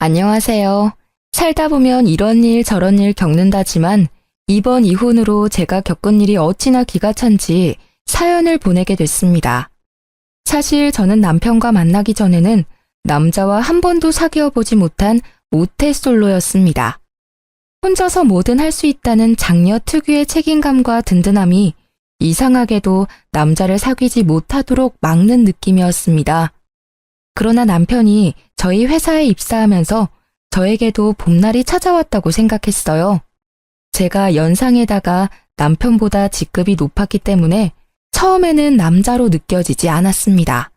안녕하세요. 살다 보면 이런 일 저런 일 겪는다지만 이번 이혼으로 제가 겪은 일이 어찌나 기가 찬지 사연을 보내게 됐습니다. 사실 저는 남편과 만나기 전에는 남자와 한 번도 사귀어 보지 못한 모태솔로였습니다. 혼자서 뭐든 할 수 있다는 장녀 특유의 책임감과 든든함이 이상하게도 남자를 사귀지 못하도록 막는 느낌이었습니다. 그러나 남편이 저희 회사에 입사하면서 저에게도 봄날이 찾아왔다고 생각했어요. 제가 연상에다가 남편보다 직급이 높았기 때문에 처음에는 남자로 느껴지지 않았습니다.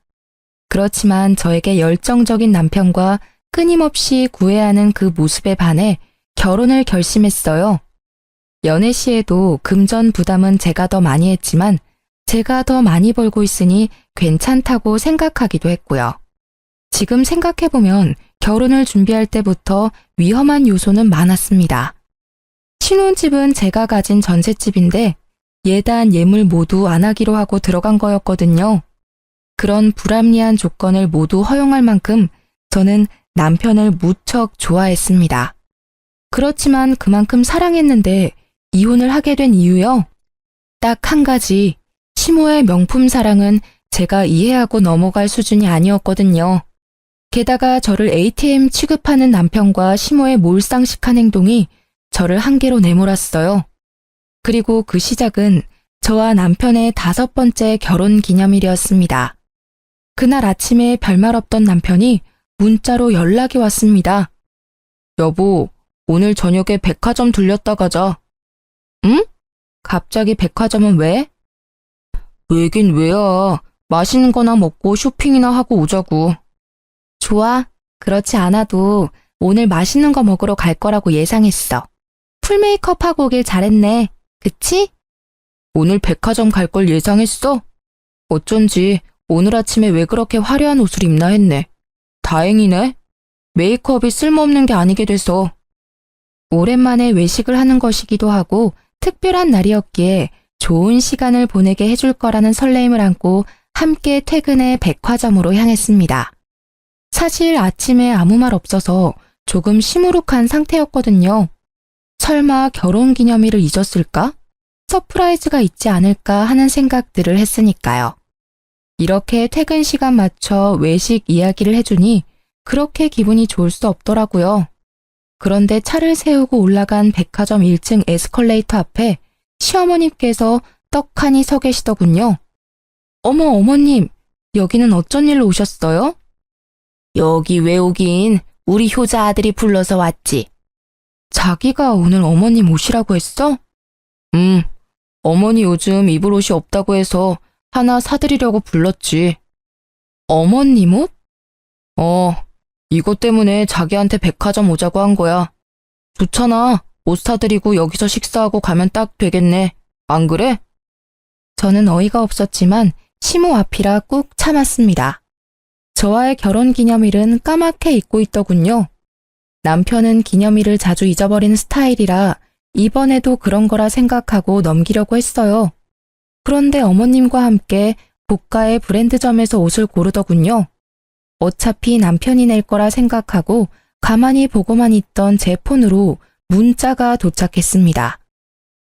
그렇지만 저에게 열정적인 남편과 끊임없이 구애하는 그 모습에 반해 결혼을 결심했어요. 연애 시에도 금전 부담은 제가 더 많이 했지만 제가 더 많이 벌고 있으니 괜찮다고 생각하기도 했고요. 지금 생각해보면 결혼을 준비할 때부터 위험한 요소는 많았습니다. 신혼집은 제가 가진 전셋집인데 예단 예물 모두 안 하기로 하고 들어간 거였거든요. 그런 불합리한 조건을 모두 허용할 만큼 저는 남편을 무척 좋아했습니다. 그렇지만 그만큼 사랑했는데 이혼을 하게 된 이유요? 딱 한 가지, 시모의 명품 사랑은 제가 이해하고 넘어갈 수준이 아니었거든요. 게다가 저를 ATM 취급하는 남편과 시모의 몰상식한 행동이 저를 한계로 내몰았어요. 그리고 그 시작은 저와 남편의 5번째 결혼 기념일이었습니다. 그날 아침에 별말 없던 남편이 문자로 연락이 왔습니다. 여보, 오늘 저녁에 백화점 들렸다 가자. 응? 갑자기 백화점은 왜? 왜긴 왜야. 맛있는 거나 먹고 쇼핑이나 하고 오자고. 좋아. 그렇지 않아도 오늘 맛있는 거 먹으러 갈 거라고 예상했어. 풀 메이크업 하고 오길 잘했네. 그치? 오늘 백화점 갈 걸 예상했어? 어쩐지 오늘 아침에 왜 그렇게 화려한 옷을 입나 했네. 다행이네. 메이크업이 쓸모없는 게 아니게 돼서. 오랜만에 외식을 하는 것이기도 하고 특별한 날이었기에 좋은 시간을 보내게 해줄 거라는 설레임을 안고 함께 퇴근해 백화점으로 향했습니다. 사실 아침에 아무 말 없어서 조금 시무룩한 상태였거든요. 설마 결혼기념일을 잊었을까? 서프라이즈가 있지 않을까 하는 생각들을 했으니까요. 이렇게 퇴근 시간 맞춰 외식 이야기를 해주니 그렇게 기분이 좋을 수 없더라고요. 그런데 차를 세우고 올라간 백화점 1층 에스컬레이터 앞에 시어머님께서 떡하니 서 계시더군요. 어머, 어머님, 여기는 어쩐 일로 오셨어요? 여기 왜 오긴, 우리 효자 아들이 불러서 왔지. 자기가 오늘 어머님 오시라고 했어? 어머니 요즘 입을 옷이 없다고 해서 하나 사드리려고 불렀지. 어머님 옷? 이것 때문에 자기한테 백화점 오자고 한 거야. 좋잖아. 옷 사드리고 여기서 식사하고 가면 딱 되겠네. 안 그래? 저는 어이가 없었지만 시모 앞이라 꾹 참았습니다. 저와의 결혼 기념일은 까맣게 잊고 있더군요. 남편은 기념일을 자주 잊어버리는 스타일이라 이번에도 그런 거라 생각하고 넘기려고 했어요. 그런데 어머님과 함께 고가의 브랜드점에서 옷을 고르더군요. 어차피 남편이 낼 거라 생각하고 가만히 보고만 있던 제 폰으로 문자가 도착했습니다.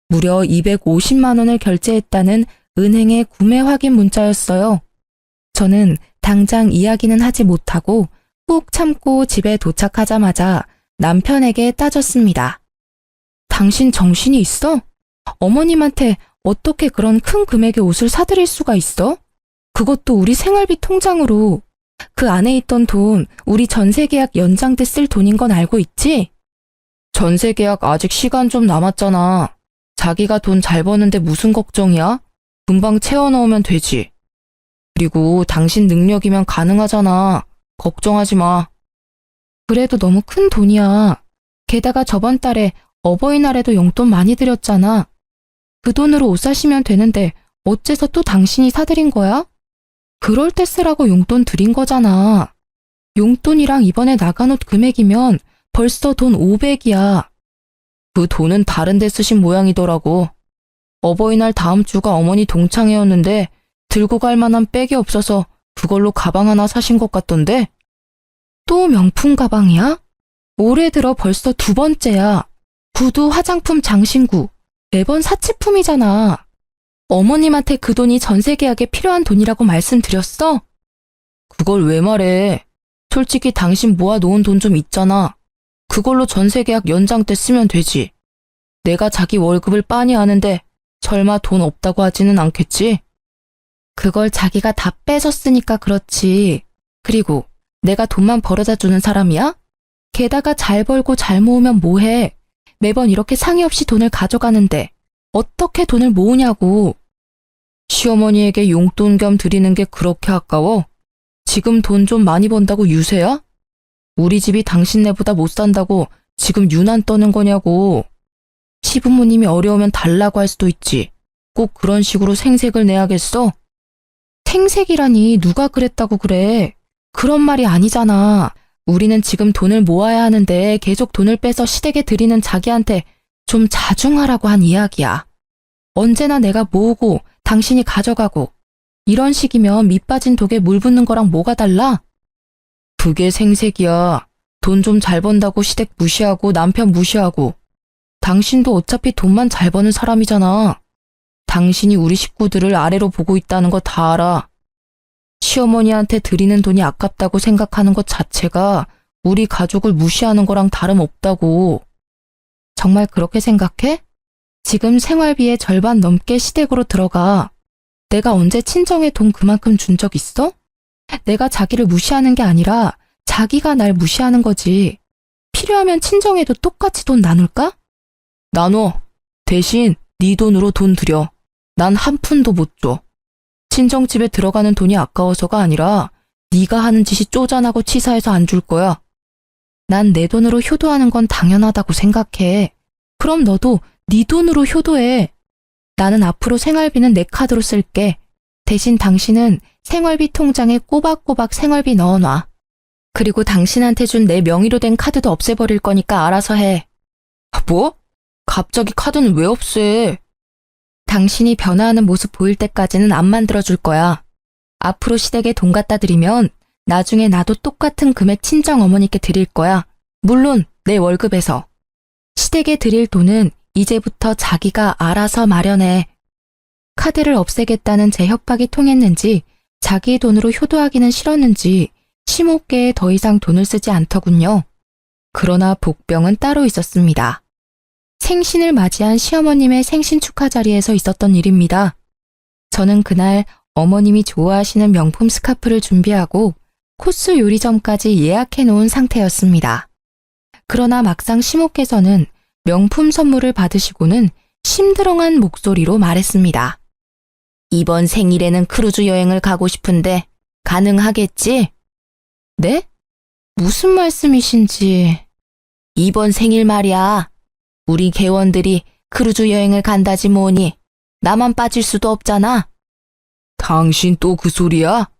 무려 250만 원을 결제했다는 은행의 구매 확인 문자였어요. 저는 당장 이야기는 하지 못하고 꾹 참고 집에 도착하자마자 남편에게 따졌습니다. 당신 정신이 있어? 어머님한테 어떻게 그런 큰 금액의 옷을 사드릴 수가 있어? 그것도 우리 생활비 통장으로. 그 안에 있던 돈 우리 전세계약 연장 때 쓸 돈인 건 알고 있지? 전세계약 아직 시간 좀 남았잖아. 자기가 돈 잘 버는데 무슨 걱정이야? 금방 채워넣으면 되지. 그리고 당신 능력이면 가능하잖아. 걱정하지 마. 그래도 너무 큰 돈이야. 게다가 저번 달에 어버이날에도 용돈 많이 드렸잖아. 그 돈으로 옷 사시면 되는데 어째서 또 당신이 사드린 거야? 그럴 때 쓰라고 용돈 드린 거잖아. 용돈이랑 이번에 나간 옷 금액이면 벌써 돈 500이야. 그 돈은 다른 데 쓰신 모양이더라고. 어버이날 다음 주가 어머니 동창회였는데 들고 갈 만한 백이 없어서 그걸로 가방 하나 사신 것 같던데? 또 명품 가방이야? 올해 들어 벌써 2번째야. 구두, 화장품, 장신구. 매번 사치품이잖아. 어머님한테 그 돈이 전세 계약에 필요한 돈이라고 말씀드렸어? 그걸 왜 말해? 솔직히 당신 모아놓은 돈 좀 있잖아. 그걸로 전세 계약 연장 때 쓰면 되지. 내가 자기 월급을 빤히 아는데 설마 돈 없다고 하지는 않겠지? 그걸 자기가 다 뺏었으니까 그렇지. 그리고 내가 돈만 벌어다 주는 사람이야? 게다가 잘 벌고 잘 모으면 뭐해? 매번 이렇게 상의 없이 돈을 가져가는데 어떻게 돈을 모으냐고. 시어머니에게 용돈 겸 드리는 게 그렇게 아까워? 지금 돈 좀 많이 번다고 유세야? 우리 집이 당신네보다 못 산다고 지금 유난 떠는 거냐고. 시부모님이 어려우면 달라고 할 수도 있지. 꼭 그런 식으로 생색을 내야겠어? 생색이라니 누가 그랬다고 그래. 그런 말이 아니잖아. 우리는 지금 돈을 모아야 하는데 계속 돈을 빼서 시댁에 드리는 자기한테 좀 자중하라고 한 이야기야. 언제나 내가 모으고 당신이 가져가고 이런 식이면 밑 빠진 독에 물 붓는 거랑 뭐가 달라? 그게 생색이야. 돈 좀 잘 번다고 시댁 무시하고 남편 무시하고. 당신도 어차피 돈만 잘 버는 사람이잖아. 당신이 우리 식구들을 아래로 보고 있다는 거 다 알아. 시어머니한테 드리는 돈이 아깝다고 생각하는 것 자체가 우리 가족을 무시하는 거랑 다름없다고. 정말 그렇게 생각해? 지금 생활비의 절반 넘게 시댁으로 들어가. 내가 언제 친정에 돈 그만큼 준 적 있어? 내가 자기를 무시하는 게 아니라 자기가 날 무시하는 거지. 필요하면 친정에도 똑같이 돈 나눌까? 나눠. 대신 네 돈으로 돈 들여. 난 한 푼도 못 줘. 친정집에 들어가는 돈이 아까워서가 아니라 네가 하는 짓이 쪼잔하고 치사해서 안 줄 거야. 난 내 돈으로 효도하는 건 당연하다고 생각해. 그럼 너도 네 돈으로 효도해. 나는 앞으로 생활비는 내 카드로 쓸게. 대신 당신은 생활비 통장에 꼬박꼬박 생활비 넣어놔. 그리고 당신한테 준 내 명의로 된 카드도 없애버릴 거니까 알아서 해. 뭐? 갑자기 카드는 왜 없애? 당신이 변화하는 모습 보일 때까지는 안 만들어줄 거야. 앞으로 시댁에 돈 갖다 드리면 나중에 나도 똑같은 금액 친정 어머니께 드릴 거야. 물론 내 월급에서. 시댁에 드릴 돈은 이제부터 자기가 알아서 마련해. 카드를 없애겠다는 제 협박이 통했는지 자기 돈으로 효도하기는 싫었는지 심호흡계에 더 이상 돈을 쓰지 않더군요. 그러나 복병은 따로 있었습니다. 생신을 맞이한 시어머님의 생신 축하 자리에서 있었던 일입니다. 저는 그날 어머님이 좋아하시는 명품 스카프를 준비하고 코스 요리점까지 예약해 놓은 상태였습니다. 그러나 막상 시모께서는 명품 선물을 받으시고는 심드렁한 목소리로 말했습니다. 이번 생일에는 크루즈 여행을 가고 싶은데 가능하겠지? 네? 무슨 말씀이신지. 이번 생일 말이야. 우리 개원들이 크루즈 여행을 간다지 뭐니. 나만 빠질 수도 없잖아. 당신 또 그 소리야?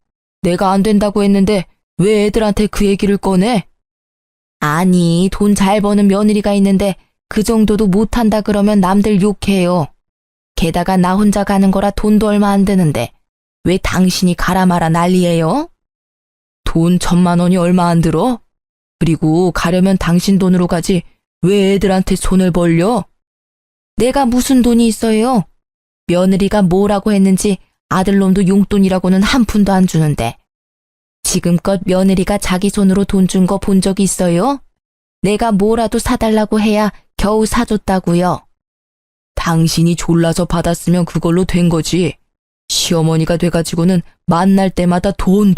내가 안 된다고 했는데 왜 애들한테 그 얘기를 꺼내? 아니, 돈 잘 버는 며느리가 있는데 그 정도도 못한다 그러면 남들 욕해요. 게다가 나 혼자 가는 거라 돈도 얼마 안 드는데 왜 당신이 가라 마라 난리예요? 돈 1,000만 원이 얼마 안 들어? 그리고 가려면 당신 돈으로 가지 왜 애들한테 손을 벌려? 내가 무슨 돈이 있어요? 며느리가 뭐라고 했는지 아들놈도 용돈이라고는 한 푼도 안 주는데. 지금껏 며느리가 자기 손으로 돈 준 거 본 적 있어요? 내가 뭐라도 사달라고 해야 겨우 사줬다고요. 당신이 졸라서 받았으면 그걸로 된 거지. 시어머니가 돼가지고는 만날 때마다 돈.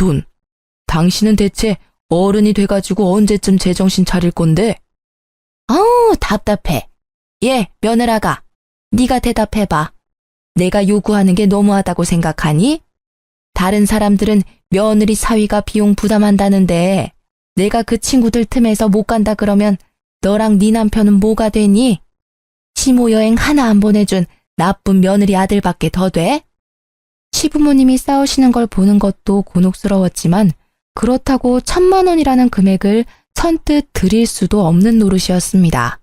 당신은 대체 어른이 돼가지고 언제쯤 제정신 차릴 건데? 아우, 답답해. 예, 며느라가. 네가 대답해봐. 내가 요구하는 게 너무하다고 생각하니? 다른 사람들은 며느리 사위가 비용 부담한다는데 내가 그 친구들 틈에서 못 간다 그러면 너랑 네 남편은 뭐가 되니? 시모 여행 하나 안 보내준 나쁜 며느리 아들밖에 더 돼? 시부모님이 싸우시는 걸 보는 것도 곤혹스러웠지만 그렇다고 1,000만 원이라는 금액을 선뜻 드릴 수도 없는 노릇이었습니다.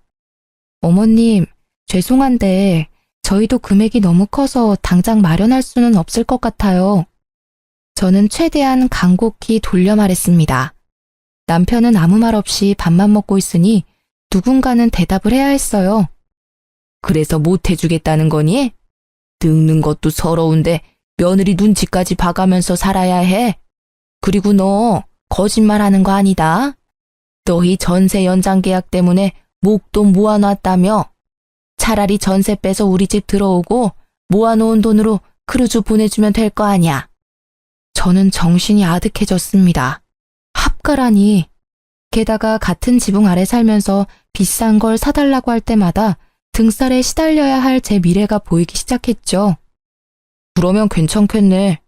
어머님, 죄송한데 저희도 금액이 너무 커서 당장 마련할 수는 없을 것 같아요. 저는 최대한 간곡히 돌려 말했습니다. 남편은 아무 말 없이 밥만 먹고 있으니 누군가는 대답을 해야 했어요. 그래서 못 해주겠다는 거니? 늙는 것도 서러운데 며느리 눈치까지 봐가면서 살아야 해. 그리고 너 거짓말하는 거 아니다. 너희 전세 연장 계약 때문에 목돈 모아놨다며. 차라리 전세 빼서 우리 집 들어오고 모아놓은 돈으로 크루즈 보내주면 될 거 아냐. 저는 정신이 아득해졌습니다. 합가라니. 게다가 같은 지붕 아래 살면서 비싼 걸 사달라고 할 때마다 등살에 시달려야 할 제 미래가 보이기 시작했죠. 그러면 괜찮겠네.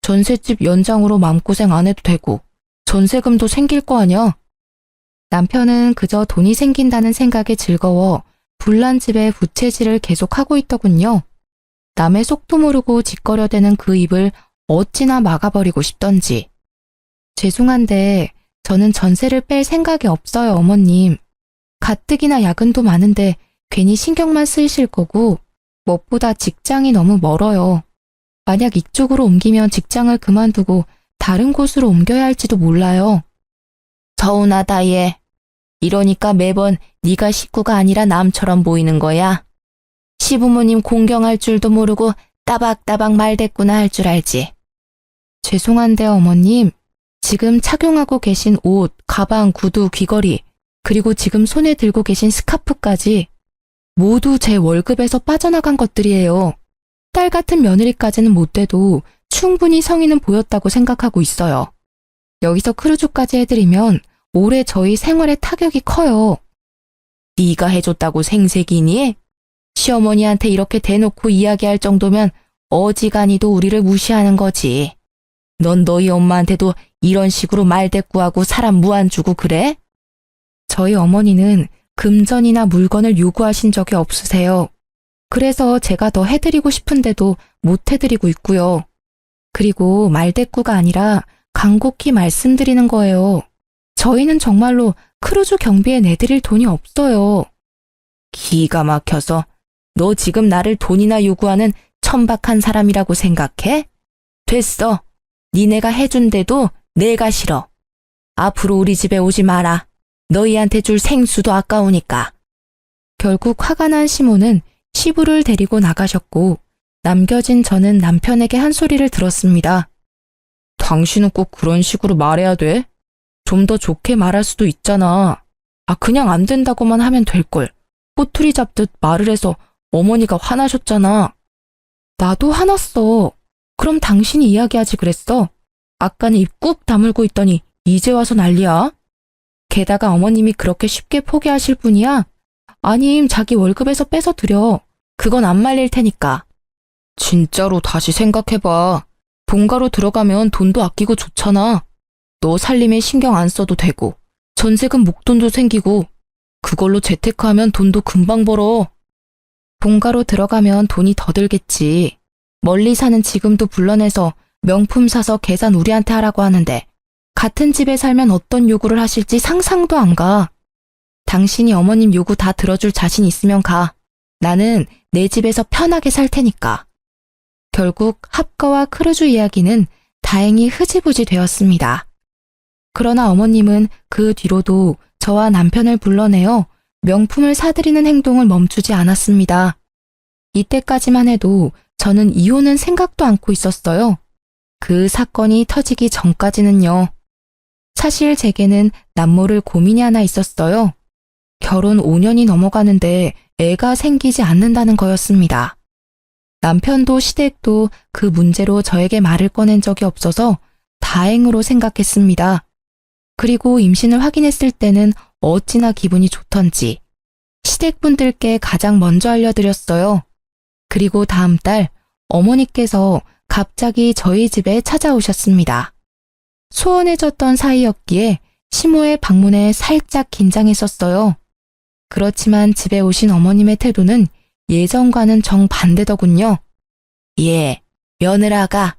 전셋집 연장으로 마음고생 안 해도 되고 전세금도 생길 거 아냐. 남편은 그저 돈이 생긴다는 생각에 즐거워 불난 집에 부채질을 계속하고 있더군요. 남의 속도 모르고 짓거려대는 그 입을 어찌나 막아버리고 싶던지. 죄송한데 저는 전세를 뺄 생각이 없어요, 어머님. 가뜩이나 야근도 많은데 괜히 신경만 쓰이실 거고 무엇보다 직장이 너무 멀어요. 만약 이쪽으로 옮기면 직장을 그만두고 다른 곳으로 옮겨야 할지도 몰라요. 서운하다 얘. 이러니까 매번 네가 식구가 아니라 남처럼 보이는 거야. 시부모님 공경할 줄도 모르고 따박따박 말대꾸나 할 줄 알지. 죄송한데 어머님, 지금 착용하고 계신 옷, 가방, 구두, 귀걸이, 그리고 지금 손에 들고 계신 스카프까지 모두 제 월급에서 빠져나간 것들이에요. 딸 같은 며느리까지는 못 돼도 충분히 성의는 보였다고 생각하고 있어요. 여기서 크루즈까지 해드리면 올해 저희 생활에 타격이 커요. 네가 해줬다고 생색이니? 시어머니한테 이렇게 대놓고 이야기할 정도면 어지간히도 우리를 무시하는 거지. 넌 너희 엄마한테도 이런 식으로 말대꾸하고 사람 무안 주고 그래? 저희 어머니는 금전이나 물건을 요구하신 적이 없으세요. 그래서 제가 더 해드리고 싶은데도 못 해드리고 있고요. 그리고 말대꾸가 아니라 간곡히 말씀드리는 거예요. 저희는 정말로 크루즈 경비에 내드릴 돈이 없어요. 기가 막혀서 너 지금 나를 돈이나 요구하는 천박한 사람이라고 생각해? 됐어. 니네가 해준대도 내가 싫어. 앞으로 우리 집에 오지 마라. 너희한테 줄 생수도 아까우니까. 결국 화가 난 시모는 시부를 데리고 나가셨고 남겨진 저는 남편에게 한 소리를 들었습니다. 당신은 꼭 그런 식으로 말해야 돼? 좀 더 좋게 말할 수도 있잖아. 그냥 안 된다고만 하면 될걸. 꼬투리 잡듯 말을 해서 어머니가 화나셨잖아. 나도 화났어. 그럼 당신이 이야기하지 그랬어. 아까는 입 꾹 다물고 있더니 이제 와서 난리야. 게다가 어머님이 그렇게 쉽게 포기하실 분이야? 아님 자기 월급에서 빼서 드려. 그건 안 말릴 테니까. 진짜로 다시 생각해봐. 본가로 들어가면 돈도 아끼고 좋잖아. 너 살림에 신경 안 써도 되고 전세금 목돈도 생기고 그걸로 재테크하면 돈도 금방 벌어. 본가로 들어가면 돈이 더 들겠지. 멀리 사는 지금도 불러내서 명품 사서 계산 우리한테 하라고 하는데 같은 집에 살면 어떤 요구를 하실지 상상도 안 가. 당신이 어머님 요구 다 들어줄 자신 있으면 가. 나는 내 집에서 편하게 살 테니까. 결국 합가와 크루즈 이야기는 다행히 흐지부지 되었습니다. 그러나 어머님은 그 뒤로도 저와 남편을 불러내어 명품을 사드리는 행동을 멈추지 않았습니다. 이때까지만 해도 저는 이혼은 생각도 않고 있었어요. 그 사건이 터지기 전까지는요. 사실 제게는 남모를 고민이 하나 있었어요. 결혼 5년이 넘어가는데 애가 생기지 않는다는 거였습니다. 남편도 시댁도 그 문제로 저에게 말을 꺼낸 적이 없어서 다행으로 생각했습니다. 그리고 임신을 확인했을 때는 어찌나 기분이 좋던지 시댁분들께 가장 먼저 알려드렸어요. 그리고 다음 달 어머니께서 갑자기 저희 집에 찾아오셨습니다. 소원해졌던 사이였기에 시모의 방문에 살짝 긴장했었어요. 그렇지만 집에 오신 어머님의 태도는 예전과는 정반대더군요. 예, 며느라가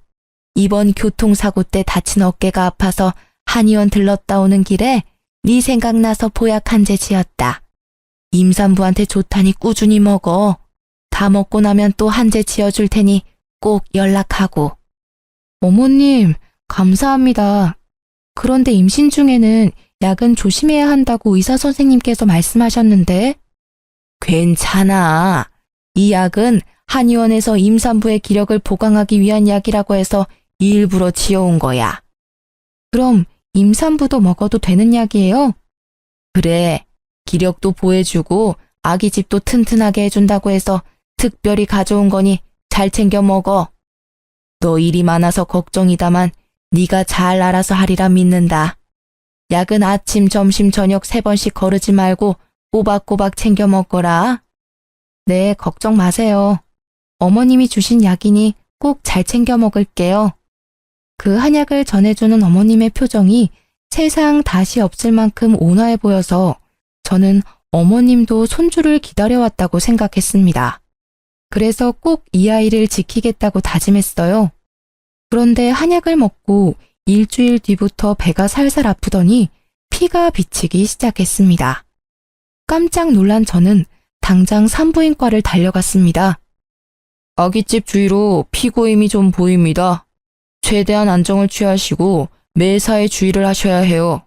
이번 교통사고 때 다친 어깨가 아파서 한의원 들렀다 오는 길에 네 생각나서 보약 한 재 지었다. 임산부한테 좋다니 꾸준히 먹어. 다 먹고 나면 또 한 재 지어줄 테니 꼭 연락하고. 어머님, 감사합니다. 그런데 임신 중에는 약은 조심해야 한다고 의사 선생님께서 말씀하셨는데. 괜찮아. 이 약은 한의원에서 임산부의 기력을 보강하기 위한 약이라고 해서 일부러 지어온 거야. 그럼 임산부도 먹어도 되는 약이에요? 그래. 기력도 보해주고 아기집도 튼튼하게 해준다고 해서 특별히 가져온 거니 잘 챙겨 먹어. 너 일이 많아서 걱정이다만 네가 잘 알아서 하리라 믿는다. 약은 아침, 점심, 저녁 3번씩 거르지 말고 꼬박꼬박 챙겨 먹거라. 네, 걱정 마세요. 어머님이 주신 약이니 꼭 잘 챙겨 먹을게요. 그 한약을 전해주는 어머님의 표정이 세상 다시 없을 만큼 온화해 보여서 저는 어머님도 손주를 기다려왔다고 생각했습니다. 그래서 꼭 이 아이를 지키겠다고 다짐했어요. 그런데 한약을 먹고 일주일 뒤부터 배가 살살 아프더니 피가 비치기 시작했습니다. 깜짝 놀란 저는 당장 산부인과를 달려갔습니다. 아기집 주위로 피고임이 좀 보입니다. 최대한 안정을 취하시고 매사에 주의를 하셔야 해요.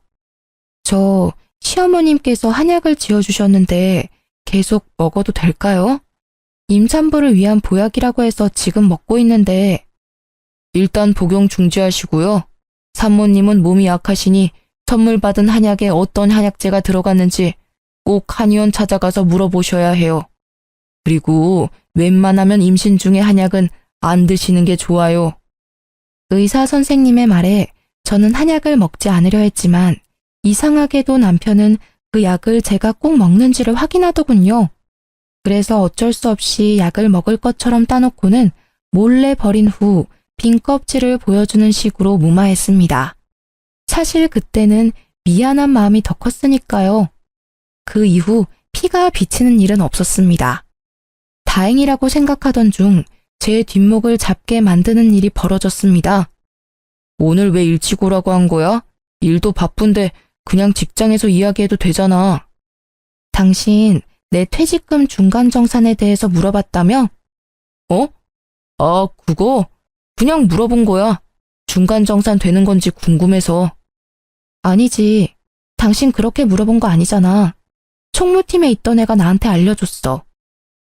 저 시어머님께서 한약을 지어주셨는데 계속 먹어도 될까요? 임산부를 위한 보약이라고 해서 지금 먹고 있는데. 일단 복용 중지하시고요. 산모님은 몸이 약하시니 선물 받은 한약에 어떤 한약재가 들어갔는지 꼭 한의원 찾아가서 물어보셔야 해요. 그리고 웬만하면 임신 중에 한약은 안 드시는 게 좋아요. 의사 선생님의 말에 저는 한약을 먹지 않으려 했지만 이상하게도 남편은 그 약을 제가 꼭 먹는지를 확인하더군요. 그래서 어쩔 수 없이 약을 먹을 것처럼 따놓고는 몰래 버린 후 빈 껍질을 보여주는 식으로 무마했습니다. 사실 그때는 미안한 마음이 더 컸으니까요. 그 이후 피가 비치는 일은 없었습니다. 다행이라고 생각하던 중 제 뒷목을 잡게 만드는 일이 벌어졌습니다. 오늘 왜 일찍 오라고 한 거야? 일도 바쁜데 그냥 직장에서 이야기해도 되잖아. 당신 내 퇴직금 중간정산에 대해서 물어봤다며? 어? 아, 그거? 그냥 물어본 거야. 중간정산 되는 건지 궁금해서. 아니지. 당신 그렇게 물어본 거 아니잖아. 총무팀에 있던 애가 나한테 알려줬어.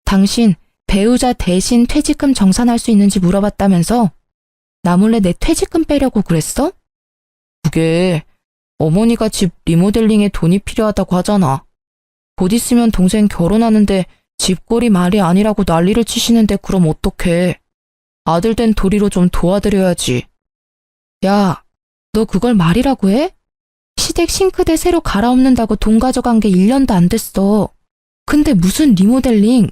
당신 배우자 대신 퇴직금 정산할 수 있는지 물어봤다면서? 나 몰래 내 퇴직금 빼려고 그랬어? 그게 어머니가 집 리모델링에 돈이 필요하다고 하잖아. 곧 있으면 동생 결혼하는데 집꼴이 말이 아니라고 난리를 치시는데 그럼 어떡해. 아들 된 도리로 좀 도와드려야지. 야, 너 그걸 말이라고 해? 시댁 싱크대 새로 갈아엎는다고 돈 가져간 게 1년도 안 됐어. 근데 무슨 리모델링?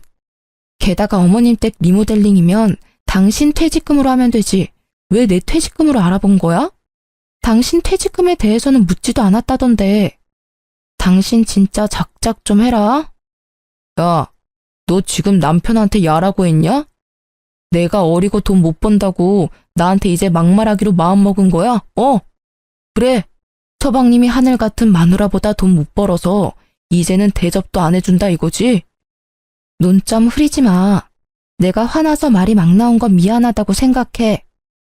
게다가 어머님 댁 리모델링이면 당신 퇴직금으로 하면 되지. 왜 내 퇴직금으로 알아본 거야? 당신 퇴직금에 대해서는 묻지도 않았다던데. 당신 진짜 작작 좀 해라. 야, 너 지금 남편한테 야라고 했냐? 내가 어리고 돈 못 번다고 나한테 이제 막말하기로 마음먹은 거야? 그래. 서방님이 하늘 같은 마누라보다 돈 못 벌어서 이제는 대접도 안 해준다 이거지? 논점 흐리지 마. 내가 화나서 말이 막 나온 건 미안하다고 생각해.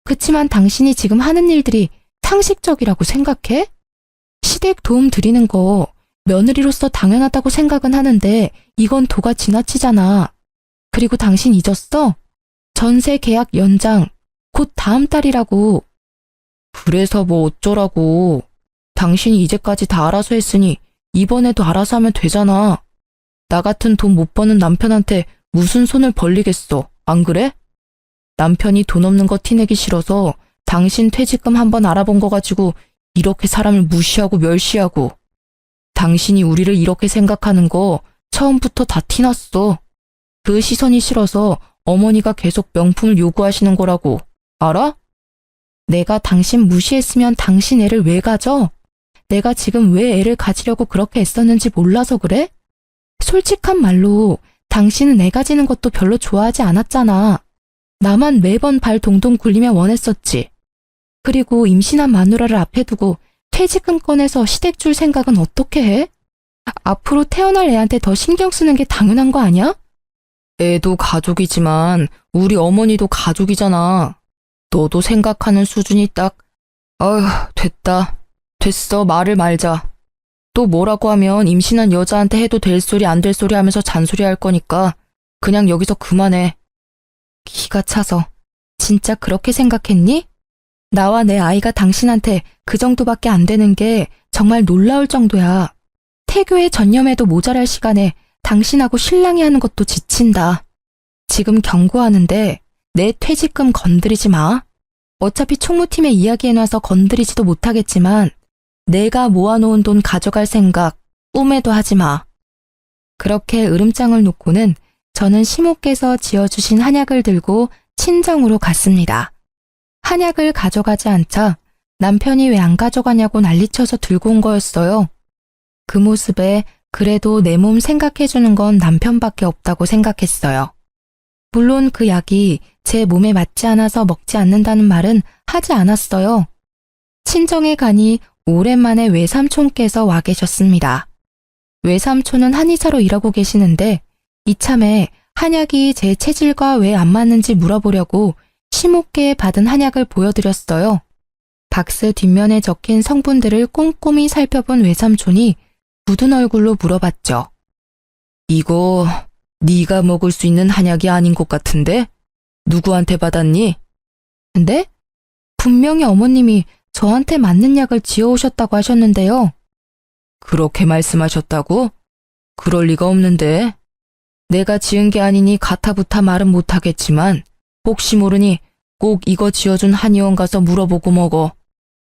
그치만 당신이 지금 하는 일들이 상식적이라고 생각해? 시댁 도움 드리는 거 며느리로서 당연하다고 생각은 하는데 이건 도가 지나치잖아. 그리고 당신 잊었어? 전세 계약 연장 곧 다음 달이라고. 그래서 뭐 어쩌라고. 당신이 이제까지 다 알아서 했으니 이번에도 알아서 하면 되잖아. 나 같은 돈 못 버는 남편한테 무슨 손을 벌리겠어. 안 그래? 남편이 돈 없는 거 티내기 싫어서 당신 퇴직금 한번 알아본 거 가지고 이렇게 사람을 무시하고 멸시하고. 당신이 우리를 이렇게 생각하는 거 처음부터 다 티났어. 그 시선이 싫어서 어머니가 계속 명품을 요구하시는 거라고. 알아? 내가 당신 무시했으면 당신 애를 왜 가져? 내가 지금 왜 애를 가지려고 그렇게 애썼는지 몰라서 그래? 솔직한 말로 당신은 애 가지는 것도 별로 좋아하지 않았잖아. 나만 매번 발 동동 굴리며 원했었지. 그리고 임신한 마누라를 앞에 두고 퇴직금 꺼내서 시댁 줄 생각은 어떻게 해? 앞으로 태어날 애한테 더 신경 쓰는 게 당연한 거 아니야? 애도 가족이지만 우리 어머니도 가족이잖아. 너도 생각하는 수준이 딱. 아휴, 됐다. 됐어, 말을 말자. 또 뭐라고 하면 임신한 여자한테 해도 될 소리 안 될 소리 하면서 잔소리 할 거니까 그냥 여기서 그만해. 기가 차서. 진짜 그렇게 생각했니? 나와 내 아이가 당신한테 그 정도밖에 안 되는 게 정말 놀라울 정도야. 태교에 전념해도 모자랄 시간에 당신하고 신랑이 하는 것도 지친다. 지금 경고하는데 내 퇴직금 건드리지 마. 어차피 총무팀에 이야기해놔서 건드리지도 못하겠지만 내가 모아놓은 돈 가져갈 생각 꿈에도 하지 마. 그렇게 으름장을 놓고는 저는 시모께서 지어주신 한약을 들고 친정으로 갔습니다. 한약을 가져가지 않자 남편이 왜 안 가져가냐고 난리쳐서 들고 온 거였어요. 그 모습에 그래도 내 몸 생각해주는 건 남편밖에 없다고 생각했어요. 물론 그 약이 제 몸에 맞지 않아서 먹지 않는다는 말은 하지 않았어요. 친정에 가니 오랜만에 외삼촌께서 와 계셨습니다. 외삼촌은 한의사로 일하고 계시는데 이참에 한약이 제 체질과 왜 안 맞는지 물어보려고 시모께 받은 한약을 보여드렸어요. 박스 뒷면에 적힌 성분들을 꼼꼼히 살펴본 외삼촌이 굳은 얼굴로 물어봤죠. 이거 네가 먹을 수 있는 한약이 아닌 것 같은데? 누구한테 받았니? 근데 분명히 어머님이 저한테 맞는 약을 지어오셨다고 하셨는데요. 그렇게 말씀하셨다고? 그럴 리가 없는데. 내가 지은 게 아니니 가타부타 말은 못하겠지만 혹시 모르니 꼭 이거 지어준 한의원 가서 물어보고 먹어.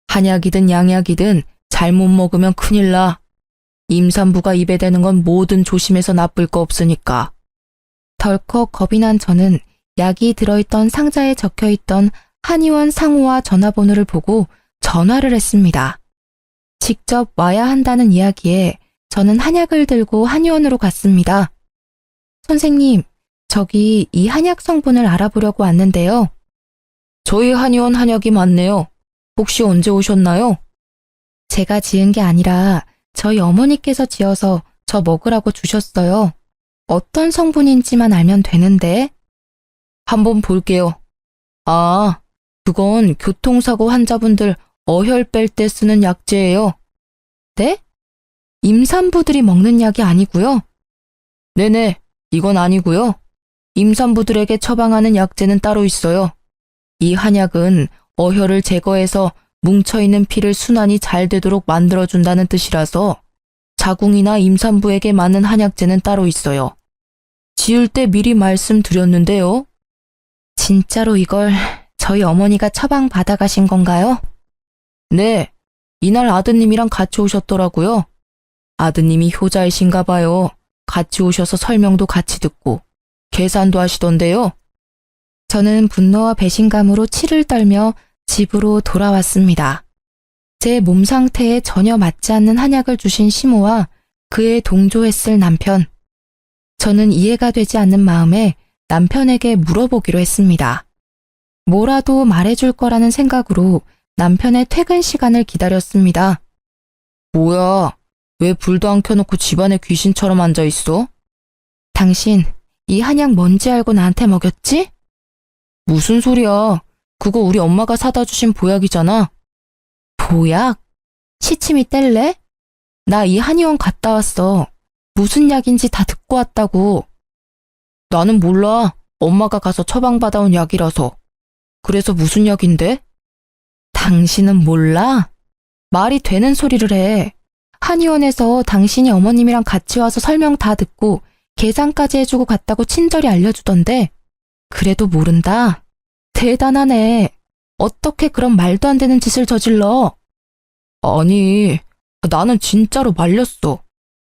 한약이든 양약이든 잘못 먹으면 큰일 나. 임산부가 입에 대는 건 뭐든 조심해서 나쁠 거 없으니까. 덜컥 겁이 난 저는 약이 들어있던 상자에 적혀있던 한의원 상호와 전화번호를 보고 전화를 했습니다. 직접 와야 한다는 이야기에 저는 한약을 들고 한의원으로 갔습니다. 선생님, 저기 이 한약 성분을 알아보려고 왔는데요. 저희 한의원 한약이 맞네요. 혹시 언제 오셨나요? 제가 지은 게 아니라 저희 어머니께서 지어서 저 먹으라고 주셨어요. 어떤 성분인지만 알면 되는데. 한번 볼게요. 아, 그건 교통사고 환자분들 어혈 뺄 때 쓰는 약재예요. 네? 임산부들이 먹는 약이 아니고요? 네네, 이건 아니고요. 임산부들에게 처방하는 약재는 따로 있어요. 이 한약은 어혈을 제거해서 뭉쳐있는 피를 순환이 잘 되도록 만들어준다는 뜻이라서 자궁이나 임산부에게 맞는 한약재는 따로 있어요. 지을 때 미리 말씀드렸는데요. 진짜로 이걸 저희 어머니가 처방 받아가신 건가요? 네, 이날 아드님이랑 같이 오셨더라고요. 아드님이 효자이신가 봐요. 같이 오셔서 설명도 같이 듣고 계산도 하시던데요. 저는 분노와 배신감으로 치를 떨며 집으로 돌아왔습니다. 제 몸 상태에 전혀 맞지 않는 한약을 주신 시모와 그에 동조했을 남편. 저는 이해가 되지 않는 마음에 남편에게 물어보기로 했습니다. 뭐라도 말해줄 거라는 생각으로 남편의 퇴근 시간을 기다렸습니다. 뭐야, 왜 불도 안 켜놓고 집안에 귀신처럼 앉아있어? 당신, 이 한약 뭔지 알고 나한테 먹였지? 무슨 소리야. 그거 우리 엄마가 사다 주신 보약이잖아. 보약? 시침이 뗄래? 나 이 한의원 갔다 왔어. 무슨 약인지 다 듣고 왔다고. 나는 몰라. 엄마가 가서 처방받아온 약이라서. 그래서 무슨 약인데? 당신은 몰라? 말이 되는 소리를 해. 한의원에서 당신이 어머님이랑 같이 와서 설명 다 듣고 계산까지 해주고 갔다고 친절히 알려주던데. 그래도 모른다? 대단하네. 어떻게 그런 말도 안 되는 짓을 저질러? 아니, 나는 진짜로 말렸어.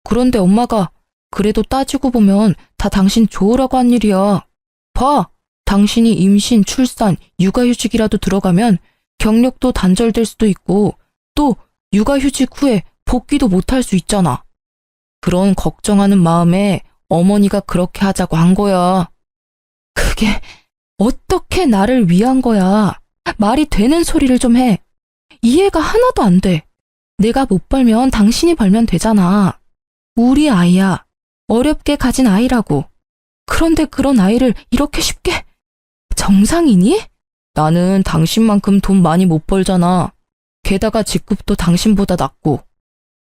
그런데 엄마가 그래도 따지고 보면 다 당신 좋으라고 한 일이야. 봐, 당신이 임신, 출산, 육아휴직이라도 들어가면 경력도 단절될 수도 있고 또 육아휴직 후에 복귀도 못할 수 있잖아. 그런 걱정하는 마음에 어머니가 그렇게 하자고 한 거야. 그게 어떻게 나를 위한 거야. 말이 되는 소리를 좀 해. 이해가 하나도 안 돼. 내가 못 벌면 당신이 벌면 되잖아. 우리 아이야. 어렵게 가진 아이라고. 그런데 그런 아이를 이렇게 쉽게... 정상이니? 나는 당신만큼 돈 많이 못 벌잖아. 게다가 직급도 당신보다 낮고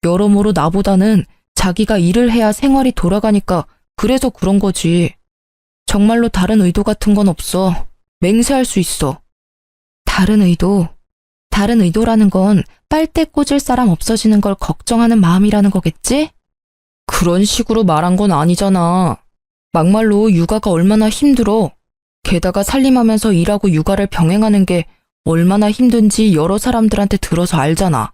여러모로 나보다는 자기가 일을 해야 생활이 돌아가니까 그래서 그런 거지. 정말로 다른 의도 같은 건 없어. 맹세할 수 있어. 다른 의도? 다른 의도라는 건 빨대 꽂을 사람 없어지는 걸 걱정하는 마음이라는 거겠지? 그런 식으로 말한 건 아니잖아. 막말로 육아가 얼마나 힘들어. 게다가 살림하면서 일하고 육아를 병행하는 게 얼마나 힘든지 여러 사람들한테 들어서 알잖아.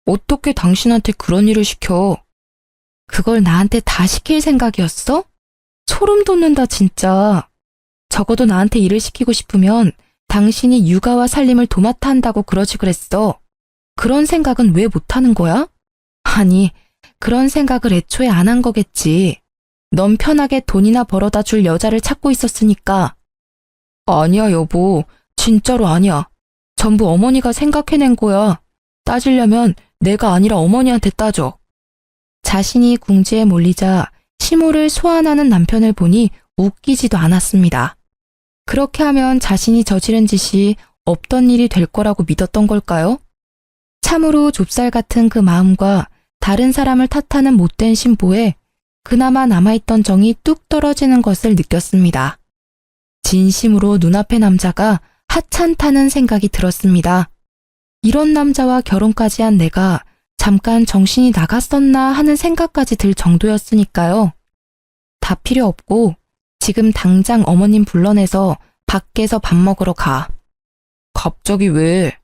어떻게 당신한테 그런 일을 시켜? 그걸 나한테 다 시킬 생각이었어? 소름 돋는다, 진짜. 적어도 나한테 일을 시키고 싶으면 당신이 육아와 살림을 도맡아 한다고 그러지 그랬어. 그런 생각은 왜 못하는 거야? 아니, 그런 생각을 애초에 안 한 거겠지. 넌 편하게 돈이나 벌어다 줄 여자를 찾고 있었으니까. 아니야, 여보. 진짜로 아니야. 전부 어머니가 생각해낸 거야. 따지려면 내가 아니라 어머니한테 따져. 자신이 궁지에 몰리자 시모를 소환하는 남편을 보니 웃기지도 않았습니다. 그렇게 하면 자신이 저지른 짓이 없던 일이 될 거라고 믿었던 걸까요? 참으로 좁쌀 같은 그 마음과 다른 사람을 탓하는 못된 심보에 그나마 남아있던 정이 뚝 떨어지는 것을 느꼈습니다. 진심으로 눈앞의 남자가 하찮다는 생각이 들었습니다. 이런 남자와 결혼까지 한 내가 잠깐 정신이 나갔었나 하는 생각까지 들 정도였으니까요. 다 필요 없고 지금 당장 어머님 불러내서 밖에서 밥 먹으러 가. 갑자기 왜?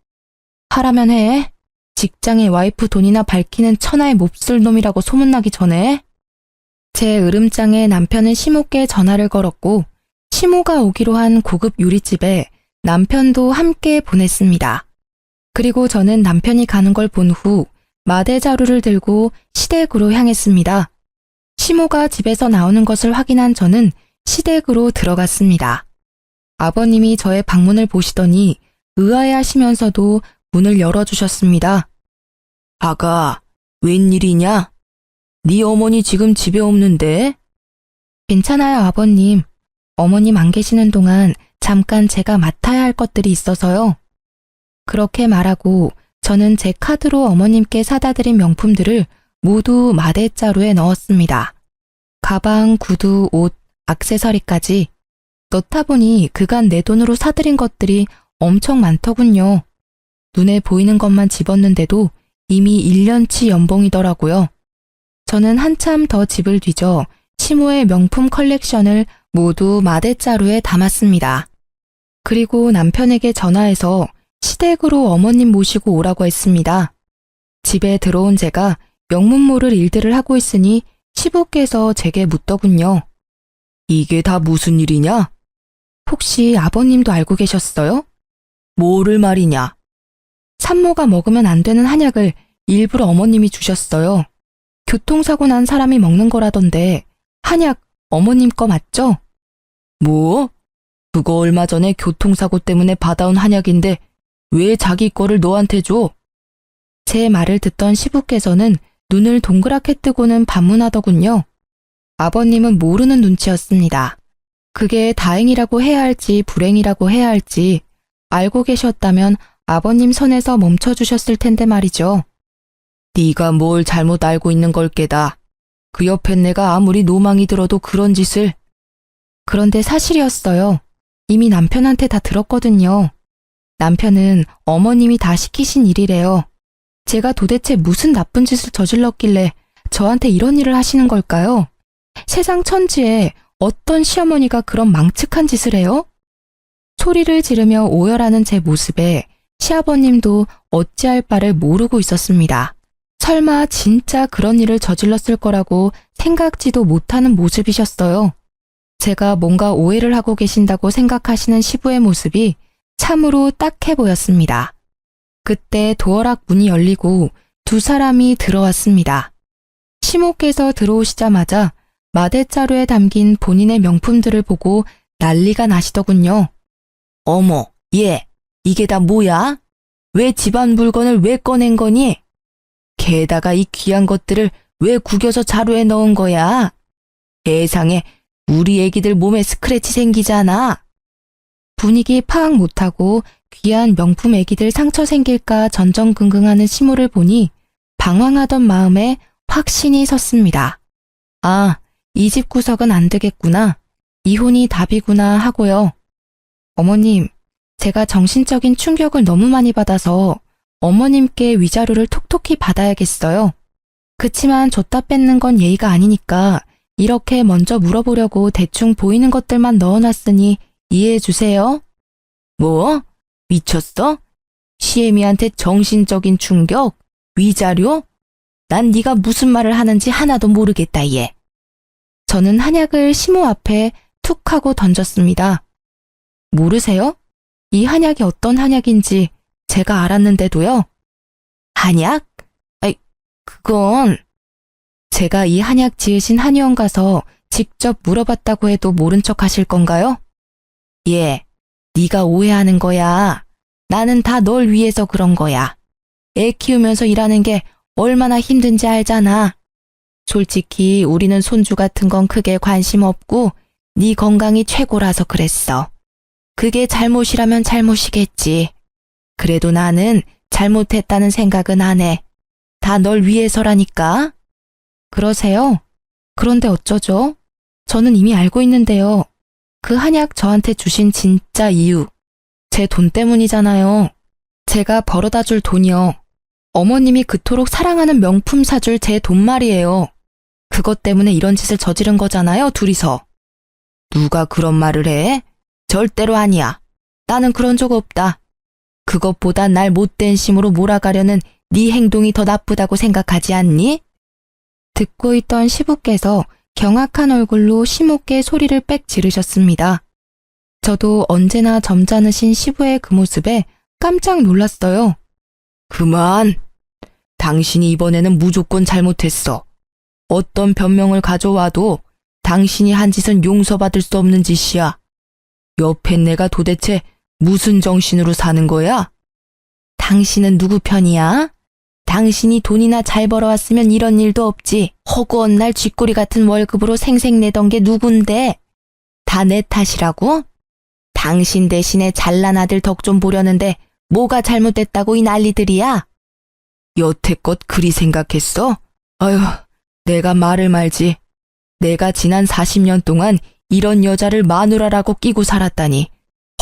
하라면 해. 직장에 와이프 돈이나 밝히는 천하의 몹쓸 놈이라고 소문나기 전에. 제 으름장에 남편은 시모께 전화를 걸었고 시모가 오기로 한 고급 요리집에 남편도 함께 보냈습니다. 그리고 저는 남편이 가는 걸 본 후 마대자루를 들고 시댁으로 향했습니다. 시모가 집에서 나오는 것을 확인한 저는 시댁으로 들어갔습니다. 아버님이 저의 방문을 보시더니 의아해하시면서도 문을 열어주셨습니다. 아가, 웬일이냐? 네 어머니 지금 집에 없는데? 괜찮아요, 아버님. 어머님 안 계시는 동안 잠깐 제가 맡아야 할 것들이 있어서요. 그렇게 말하고 저는 제 카드로 어머님께 사다 드린 명품들을 모두 마대자루에 넣었습니다. 가방, 구두, 옷, 액세서리까지. 넣다 보니 그간 내 돈으로 사들인 것들이 엄청 많더군요. 눈에 보이는 것만 집었는데도 이미 1년치 연봉이더라고요. 저는 한참 더 집을 뒤져 시모의 명품 컬렉션을 모두 마대자루에 담았습니다. 그리고 남편에게 전화해서 시댁으로 어머님 모시고 오라고 했습니다. 집에 들어온 제가 영문 모를 일들을 하고 있으니 시부께서 제게 묻더군요. 이게 다 무슨 일이냐? 혹시 아버님도 알고 계셨어요? 뭐를 말이냐? 산모가 먹으면 안 되는 한약을 일부러 어머님이 주셨어요. 교통사고 난 사람이 먹는 거라던데 한약 어머님 거 맞죠? 뭐? 그거 얼마 전에 교통사고 때문에 받아온 한약인데 왜 자기 거를 너한테 줘? 제 말을 듣던 시부께서는 눈을 동그랗게 뜨고는 반문하더군요. 아버님은 모르는 눈치였습니다. 그게 다행이라고 해야 할지 불행이라고 해야 할지 알고 계셨다면 아버님 선에서 멈춰주셨을 텐데 말이죠. 네가 뭘 잘못 알고 있는 걸 깨다. 그 옆엔 내가 아무리 노망이 들어도 그런 짓을. 그런데 사실이었어요. 이미 남편한테 다 들었거든요. 남편은 어머님이 다 시키신 일이래요. 제가 도대체 무슨 나쁜 짓을 저질렀길래 저한테 이런 일을 하시는 걸까요? 세상 천지에 어떤 시어머니가 그런 망측한 짓을 해요? 소리를 지르며 오열하는 제 모습에 시아버님도 어찌할 바를 모르고 있었습니다. 설마 진짜 그런 일을 저질렀을 거라고 생각지도 못하는 모습이셨어요. 제가 뭔가 오해를 하고 계신다고 생각하시는 시부의 모습이 참으로 딱해 보였습니다. 그때 도어락 문이 열리고 두 사람이 들어왔습니다. 시모께서 들어오시자마자 마대자루에 담긴 본인의 명품들을 보고 난리가 나시더군요. 어머, 얘, 이게 다 뭐야? 왜 집안 물건을 왜 꺼낸 거니? 게다가 이 귀한 것들을 왜 구겨서 자루에 넣은 거야? 세상에, 우리 애기들 몸에 스크래치 생기잖아. 분위기 파악 못하고 귀한 명품 애기들 상처 생길까 전전긍긍하는 시모를 보니 방황하던 마음에 확신이 섰습니다. 아, 이 집 구석은 안 되겠구나. 이혼이 답이구나 하고요. 어머님, 제가 정신적인 충격을 너무 많이 받아서 어머님께 위자료를 톡톡히 받아야겠어요. 그치만 줬다 뺏는 건 예의가 아니니까 이렇게 먼저 물어보려고 대충 보이는 것들만 넣어놨으니 이해해 주세요. 뭐? 미쳤어? 시애미한테 정신적인 충격? 위자료? 난 네가 무슨 말을 하는지 하나도 모르겠다, 얘. 저는 한약을 시모 앞에 툭 하고 던졌습니다. 모르세요? 이 한약이 어떤 한약인지 제가 알았는데도요. 한약? 아이, 그건... 제가 이 한약 지으신 한의원 가서 직접 물어봤다고 해도 모른 척 하실 건가요? 예, 네가 오해하는 거야. 나는 다 널 위해서 그런 거야. 애 키우면서 일하는 게 얼마나 힘든지 알잖아. 솔직히 우리는 손주 같은 건 크게 관심 없고 네 건강이 최고라서 그랬어. 그게 잘못이라면 잘못이겠지. 그래도 나는 잘못했다는 생각은 안 해. 다 널 위해서라니까. 그러세요? 그런데 어쩌죠? 저는 이미 알고 있는데요. 그 한약 저한테 주신 진짜 이유. 제 돈 때문이잖아요. 제가 벌어다 줄 돈이요. 어머님이 그토록 사랑하는 명품 사줄 제 돈 말이에요. 그것 때문에 이런 짓을 저지른 거잖아요, 둘이서. 누가 그런 말을 해? 절대로 아니야. 나는 그런 적 없다. 그것보다 날 못된 심으로 몰아가려는 네 행동이 더 나쁘다고 생각하지 않니? 듣고 있던 시부께서 경악한 얼굴로 시모께 소리를 빽 지르셨습니다. 저도 언제나 점잖으신 시부의 그 모습에 깜짝 놀랐어요. 그만! 당신이 이번에는 무조건 잘못했어. 어떤 변명을 가져와도 당신이 한 짓은 용서받을 수 없는 짓이야. 옆에 내가 도대체 무슨 정신으로 사는 거야? 당신은 누구 편이야? 당신이 돈이나 잘 벌어왔으면 이런 일도 없지. 허구한 날 쥐꼬리 같은 월급으로 생색내던 게 누군데? 다 내 탓이라고? 당신 대신에 잘난 아들 덕 좀 보려는데 뭐가 잘못됐다고 이 난리들이야? 여태껏 그리 생각했어? 아휴, 내가 말을 말지. 내가 지난 40년 동안 이런 여자를 마누라라고 끼고 살았다니.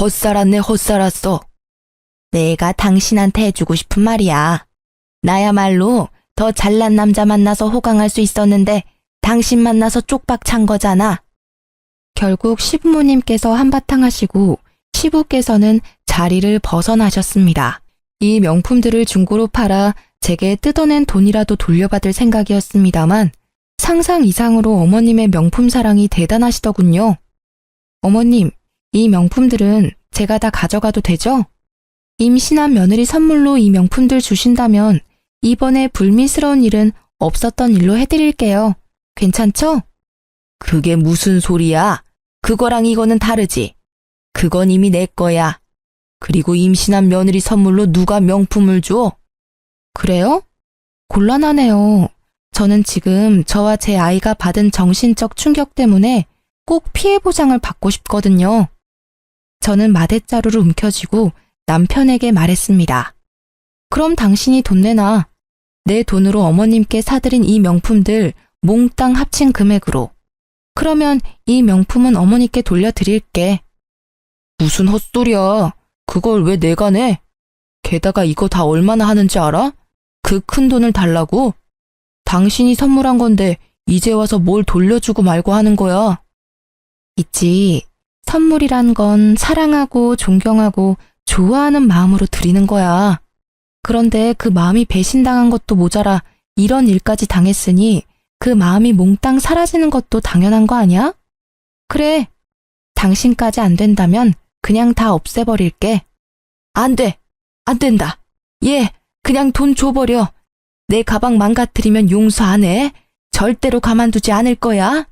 헛살았네, 헛살았어. 내가 당신한테 해주고 싶은 말이야. 나야말로 더 잘난 남자 만나서 호강할 수 있었는데 당신 만나서 쪽박 찬 거잖아. 결국 시부모님께서 한바탕 하시고 시부께서는 자리를 벗어나셨습니다. 이 명품들을 중고로 팔아 제게 뜯어낸 돈이라도 돌려받을 생각이었습니다만 상상 이상으로 어머님의 명품 사랑이 대단하시더군요. 어머님, 이 명품들은 제가 다 가져가도 되죠? 임신한 며느리 선물로 이 명품들 주신다면 이번에 불미스러운 일은 없었던 일로 해드릴게요. 괜찮죠? 그게 무슨 소리야? 그거랑 이거는 다르지. 그건 이미 내 거야. 그리고 임신한 며느리 선물로 누가 명품을 줘? 그래요? 곤란하네요. 저는 지금 저와 제 아이가 받은 정신적 충격 때문에 꼭 피해 보상을 받고 싶거든요. 저는 마대자루를 움켜쥐고 남편에게 말했습니다. 그럼 당신이 돈 내놔. 내 돈으로 어머님께 사드린 이 명품들 몽땅 합친 금액으로. 그러면 이 명품은 어머니께 돌려드릴게. 무슨 헛소리야. 그걸 왜 내가 내? 게다가 이거 다 얼마나 하는지 알아? 그 큰 돈을 달라고? 당신이 선물한 건데 이제 와서 뭘 돌려주고 말고 하는 거야. 있지. 선물이란 건 사랑하고 존경하고 좋아하는 마음으로 드리는 거야. 그런데 그 마음이 배신당한 것도 모자라 이런 일까지 당했으니 그 마음이 몽땅 사라지는 것도 당연한 거 아니야? 그래. 당신까지 안 된다면 그냥 다 없애버릴게. 안 돼. 안 된다. 얘, 그냥 돈 줘버려. 내 가방 망가뜨리면 용서 안 해. 절대로 가만두지 않을 거야.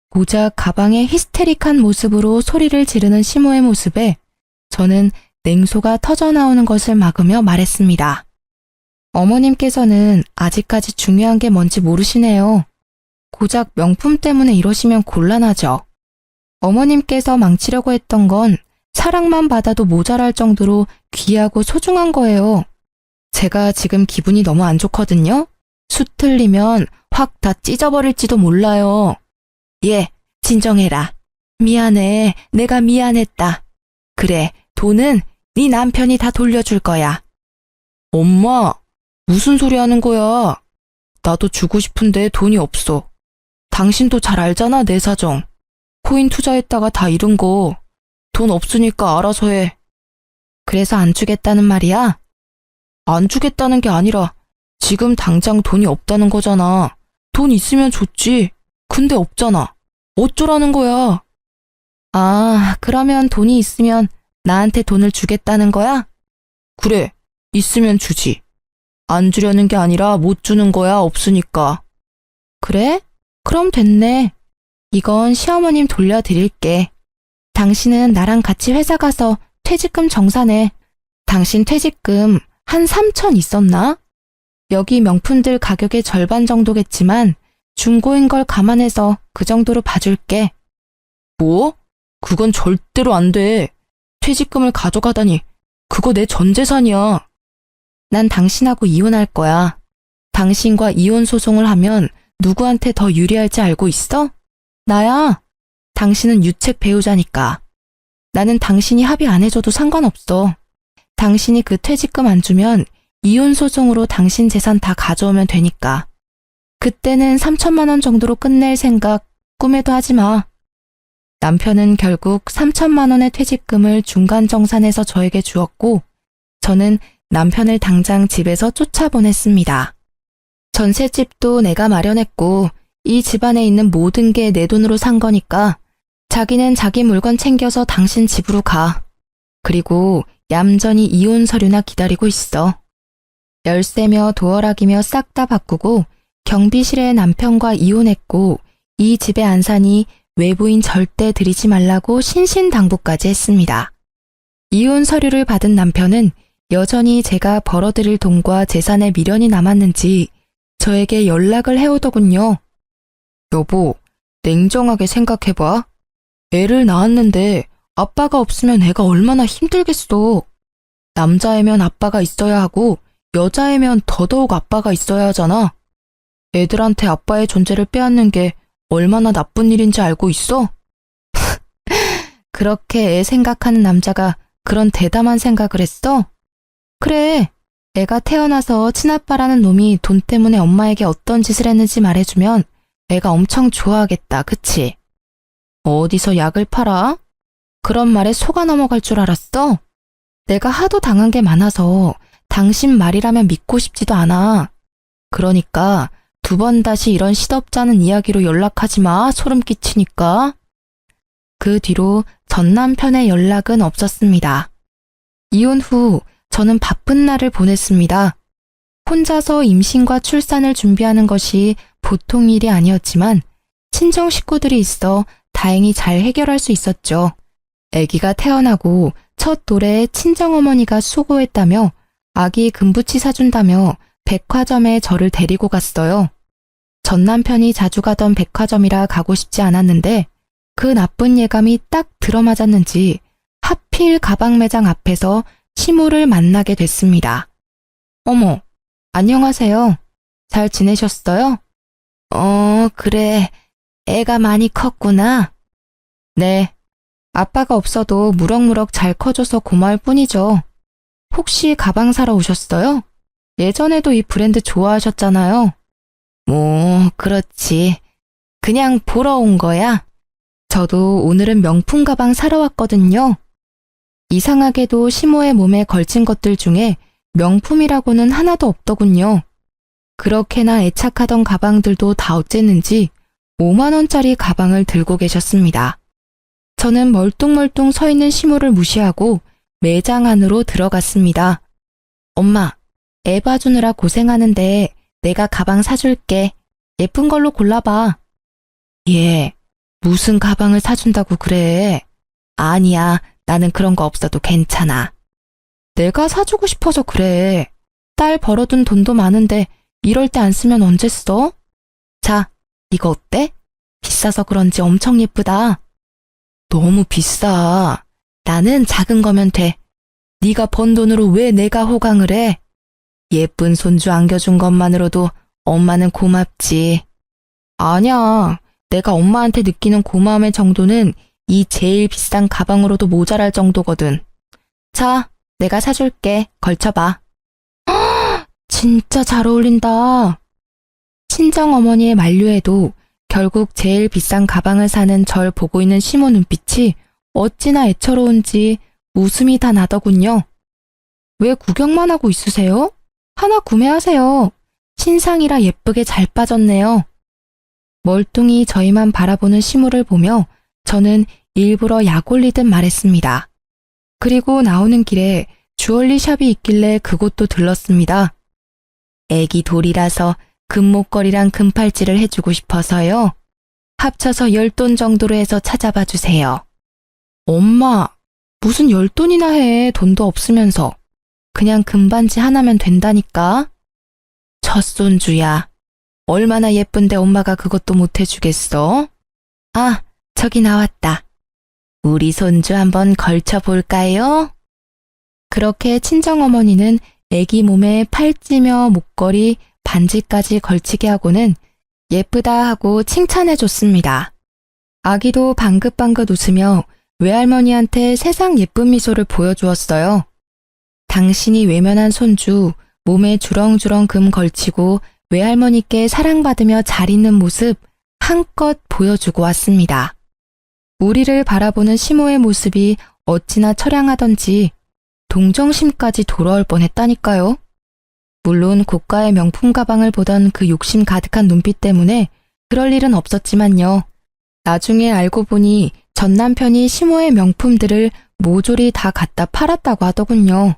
고작 가방의 히스테릭한 모습으로 소리를 지르는 시모의 모습에 저는 냉소가 터져나오는 것을 막으며 말했습니다. 어머님께서는 아직까지 중요한 게 뭔지 모르시네요. 고작 명품 때문에 이러시면 곤란하죠. 어머님께서 망치려고 했던 건 사랑만 받아도 모자랄 정도로 귀하고 소중한 거예요. 제가 지금 기분이 너무 안 좋거든요? 수 틀리면 확 다 찢어버릴지도 몰라요. 예, 진정해라. 미안해. 내가 미안했다. 그래, 돈은 네 남편이 다 돌려줄 거야. 엄마, 무슨 소리 하는 거야? 나도 주고 싶은데 돈이 없어. 당신도 잘 알잖아, 내 사정. 코인 투자했다가 다 잃은 거. 돈 없으니까 알아서 해. 그래서 안 주겠다는 말이야? 안 주겠다는 게 아니라 지금 당장 돈이 없다는 거잖아. 돈 있으면 좋지. 근데 없잖아. 어쩌라는 거야? 아, 그러면 돈이 있으면 나한테 돈을 주겠다는 거야? 그래, 있으면 주지. 안 주려는 게 아니라 못 주는 거야, 없으니까. 그래? 그럼 됐네. 이건 시어머님 돌려드릴게. 당신은 나랑 같이 회사 가서 퇴직금 정산해. 당신 퇴직금 한 3천 있었나? 여기 명품들 가격의 절반 정도겠지만 중고인 걸 감안해서 그 정도로 봐줄게. 뭐? 그건 절대로 안 돼. 퇴직금을 가져가다니. 그거 내 전 재산이야. 난 당신하고 이혼할 거야. 당신과 이혼 소송을 하면 누구한테 더 유리할지 알고 있어? 나야. 당신은 유책 배우자니까. 나는 당신이 합의 안 해줘도 상관없어. 당신이 그 퇴직금 안 주면 이혼 소송으로 당신 재산 다 가져오면 되니까. 그때는 3천만 원 정도로 끝낼 생각 꿈에도 하지 마. 남편은 결국 3천만 원의 퇴직금을 중간 정산해서 저에게 주었고, 저는 남편을 당장 집에서 쫓아보냈습니다. 전셋집도 내가 마련했고, 이 집안에 있는 모든 게 내 돈으로 산 거니까 자기는 자기 물건 챙겨서 당신 집으로 가. 그리고 얌전히 이혼 서류나 기다리고 있어. 열쇠며 도어락이며 싹 다 바꾸고 경비실에 남편과 이혼했고 이 집에 안 사니 외부인 절대 들이지 말라고 신신당부까지 했습니다. 이혼 서류를 받은 남편은 여전히 제가 벌어들일 돈과 재산에 미련이 남았는지 저에게 연락을 해오더군요. 여보, 냉정하게 생각해봐. 애를 낳았는데 아빠가 없으면 애가 얼마나 힘들겠어. 남자애면 아빠가 있어야 하고 여자애면 더더욱 아빠가 있어야 하잖아. 애들한테 아빠의 존재를 빼앗는 게 얼마나 나쁜 일인지 알고 있어? 그렇게 애 생각하는 남자가 그런 대담한 생각을 했어? 그래, 애가 태어나서 친아빠라는 놈이 돈 때문에 엄마에게 어떤 짓을 했는지 말해주면 애가 엄청 좋아하겠다, 그치? 어디서 약을 팔아? 그런 말에 속아 넘어갈 줄 알았어? 내가 하도 당한 게 많아서 당신 말이라면 믿고 싶지도 않아. 그러니까 2번 다시 이런 시덥잖은 이야기로 연락하지 마, 소름 끼치니까. 그 뒤로 전 남편의 연락은 없었습니다. 이혼 후 저는 바쁜 날을 보냈습니다. 혼자서 임신과 출산을 준비하는 것이 보통 일이 아니었지만 친정 식구들이 있어 다행히 잘 해결할 수 있었죠. 아기가 태어나고 첫 노래에 친정어머니가 수고했다며 아기 금부치 사준다며 백화점에 저를 데리고 갔어요. 전 남편이 자주 가던 백화점이라 가고 싶지 않았는데 그 나쁜 예감이 딱 들어맞았는지 하필 가방 매장 앞에서 시모를 만나게 됐습니다. 어머, 안녕하세요. 잘 지내셨어요? 그래. 애가 많이 컸구나. 네. 아빠가 없어도 무럭무럭 잘 커줘서 고마울 뿐이죠. 혹시 가방 사러 오셨어요? 예전에도 이 브랜드 좋아하셨잖아요. 뭐, 그렇지. 그냥 보러 온 거야. 저도 오늘은 명품 가방 사러 왔거든요. 이상하게도 시모의 몸에 걸친 것들 중에 명품이라고는 하나도 없더군요. 그렇게나 애착하던 가방들도 다 어쨌는지 5만 원짜리 가방을 들고 계셨습니다. 저는 멀뚱멀뚱 서 있는 시모를 무시하고 매장 안으로 들어갔습니다. 엄마, 애 봐주느라 고생하는데 내가 가방 사줄게. 예쁜 걸로 골라봐. 얘, 무슨 가방을 사준다고 그래? 아니야, 나는 그런 거 없어도 괜찮아. 내가 사주고 싶어서 그래. 딸 벌어둔 돈도 많은데 이럴 때 안 쓰면 언제 써? 자, 이거 어때? 비싸서 그런지 엄청 예쁘다. 너무 비싸. 나는 작은 거면 돼. 네가 번 돈으로 왜 내가 호강을 해? 예쁜 손주 안겨준 것만으로도 엄마는 고맙지. 아니야. 내가 엄마한테 느끼는 고마움의 정도는 이 제일 비싼 가방으로도 모자랄 정도거든. 자, 내가 사줄게. 걸쳐봐. 진짜 잘 어울린다. 친정어머니의 만류에도 결국 제일 비싼 가방을 사는 절 보고 있는 시모 눈빛이 어찌나 애처로운지 웃음이 다 나더군요. 왜 구경만 하고 있으세요? 하나 구매하세요. 신상이라 예쁘게 잘 빠졌네요. 멀뚱히 저희만 바라보는 시모를 보며 저는 일부러 약 올리듯 말했습니다. 그리고 나오는 길에 주얼리 샵이 있길래 그곳도 들렀습니다. 애기 돌이라서 금목걸이랑 금팔찌를 해주고 싶어서요. 합쳐서 10돈 정도로 해서 찾아봐 주세요. 엄마, 무슨 10돈이나 해. 돈도 없으면서. 그냥 금반지 하나면 된다니까. 젖손주야. 얼마나 예쁜데 엄마가 그것도 못 해주겠어? 아, 저기 나왔다. 우리 손주 한번 걸쳐볼까요? 그렇게 친정어머니는 애기 몸에 팔찌며 목걸이, 반지까지 걸치게 하고는 예쁘다 하고 칭찬해줬습니다. 아기도 방긋방긋 웃으며 외할머니한테 세상 예쁜 미소를 보여주었어요. 당신이 외면한 손주, 몸에 주렁주렁 금 걸치고 외할머니께 사랑받으며 잘 있는 모습 한껏 보여주고 왔습니다. 우리를 바라보는 시모의 모습이 어찌나 처량하던지 동정심까지 돌아올 뻔했다니까요. 물론 고가의 명품 가방을 보던 그 욕심 가득한 눈빛 때문에 그럴 일은 없었지만요. 나중에 알고 보니 전 남편이 시모의 명품들을 모조리 다 갖다 팔았다고 하더군요.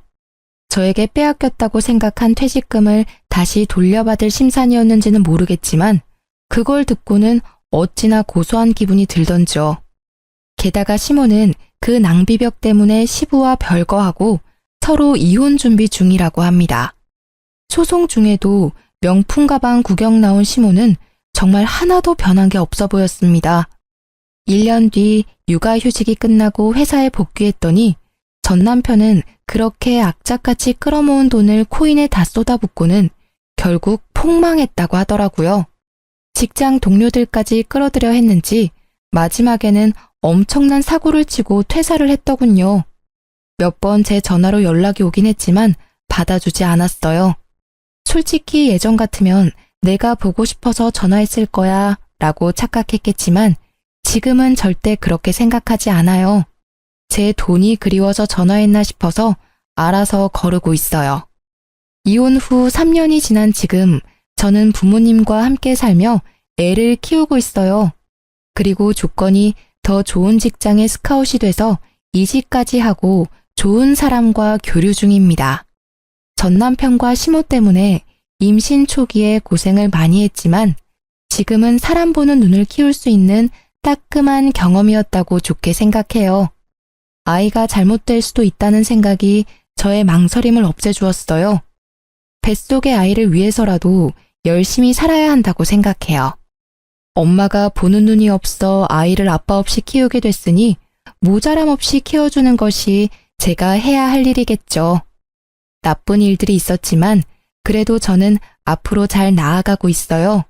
저에게 빼앗겼다고 생각한 퇴직금을 다시 돌려받을 심산이었는지는 모르겠지만 그걸 듣고는 어찌나 고소한 기분이 들던지요. 게다가 시모는 그 낭비벽 때문에 시부와 별거하고 서로 이혼 준비 중이라고 합니다. 소송 중에도 명품 가방 구경 나온 시모는 정말 하나도 변한 게 없어 보였습니다. 1년 뒤 육아휴직이 끝나고 회사에 복귀했더니 전 남편은 그렇게 악착같이 끌어모은 돈을 코인에 다 쏟아붓고는 결국 폭망했다고 하더라고요. 직장 동료들까지 끌어들여 했는지 마지막에는 엄청난 사고를 치고 퇴사를 했더군요. 몇 번 제 전화로 연락이 오긴 했지만 받아주지 않았어요. 솔직히 예전 같으면 내가 보고 싶어서 전화했을 거야 라고 착각했겠지만 지금은 절대 그렇게 생각하지 않아요. 제 돈이 그리워서 전화했나 싶어서 알아서 거르고 있어요. 이혼 후 3년이 지난 지금 저는 부모님과 함께 살며 애를 키우고 있어요. 그리고 조건이 더 좋은 직장에 스카웃이 돼서 이직까지 하고 좋은 사람과 교류 중입니다. 전 남편과 시모 때문에 임신 초기에 고생을 많이 했지만 지금은 사람 보는 눈을 키울 수 있는 따끔한 경험이었다고 좋게 생각해요. 아이가 잘못될 수도 있다는 생각이 저의 망설임을 없애주었어요. 뱃속의 아이를 위해서라도 열심히 살아야 한다고 생각해요. 엄마가 보는 눈이 없어 아이를 아빠 없이 키우게 됐으니 모자람 없이 키워주는 것이 제가 해야 할 일이겠죠. 나쁜 일들이 있었지만 그래도 저는 앞으로 잘 나아가고 있어요.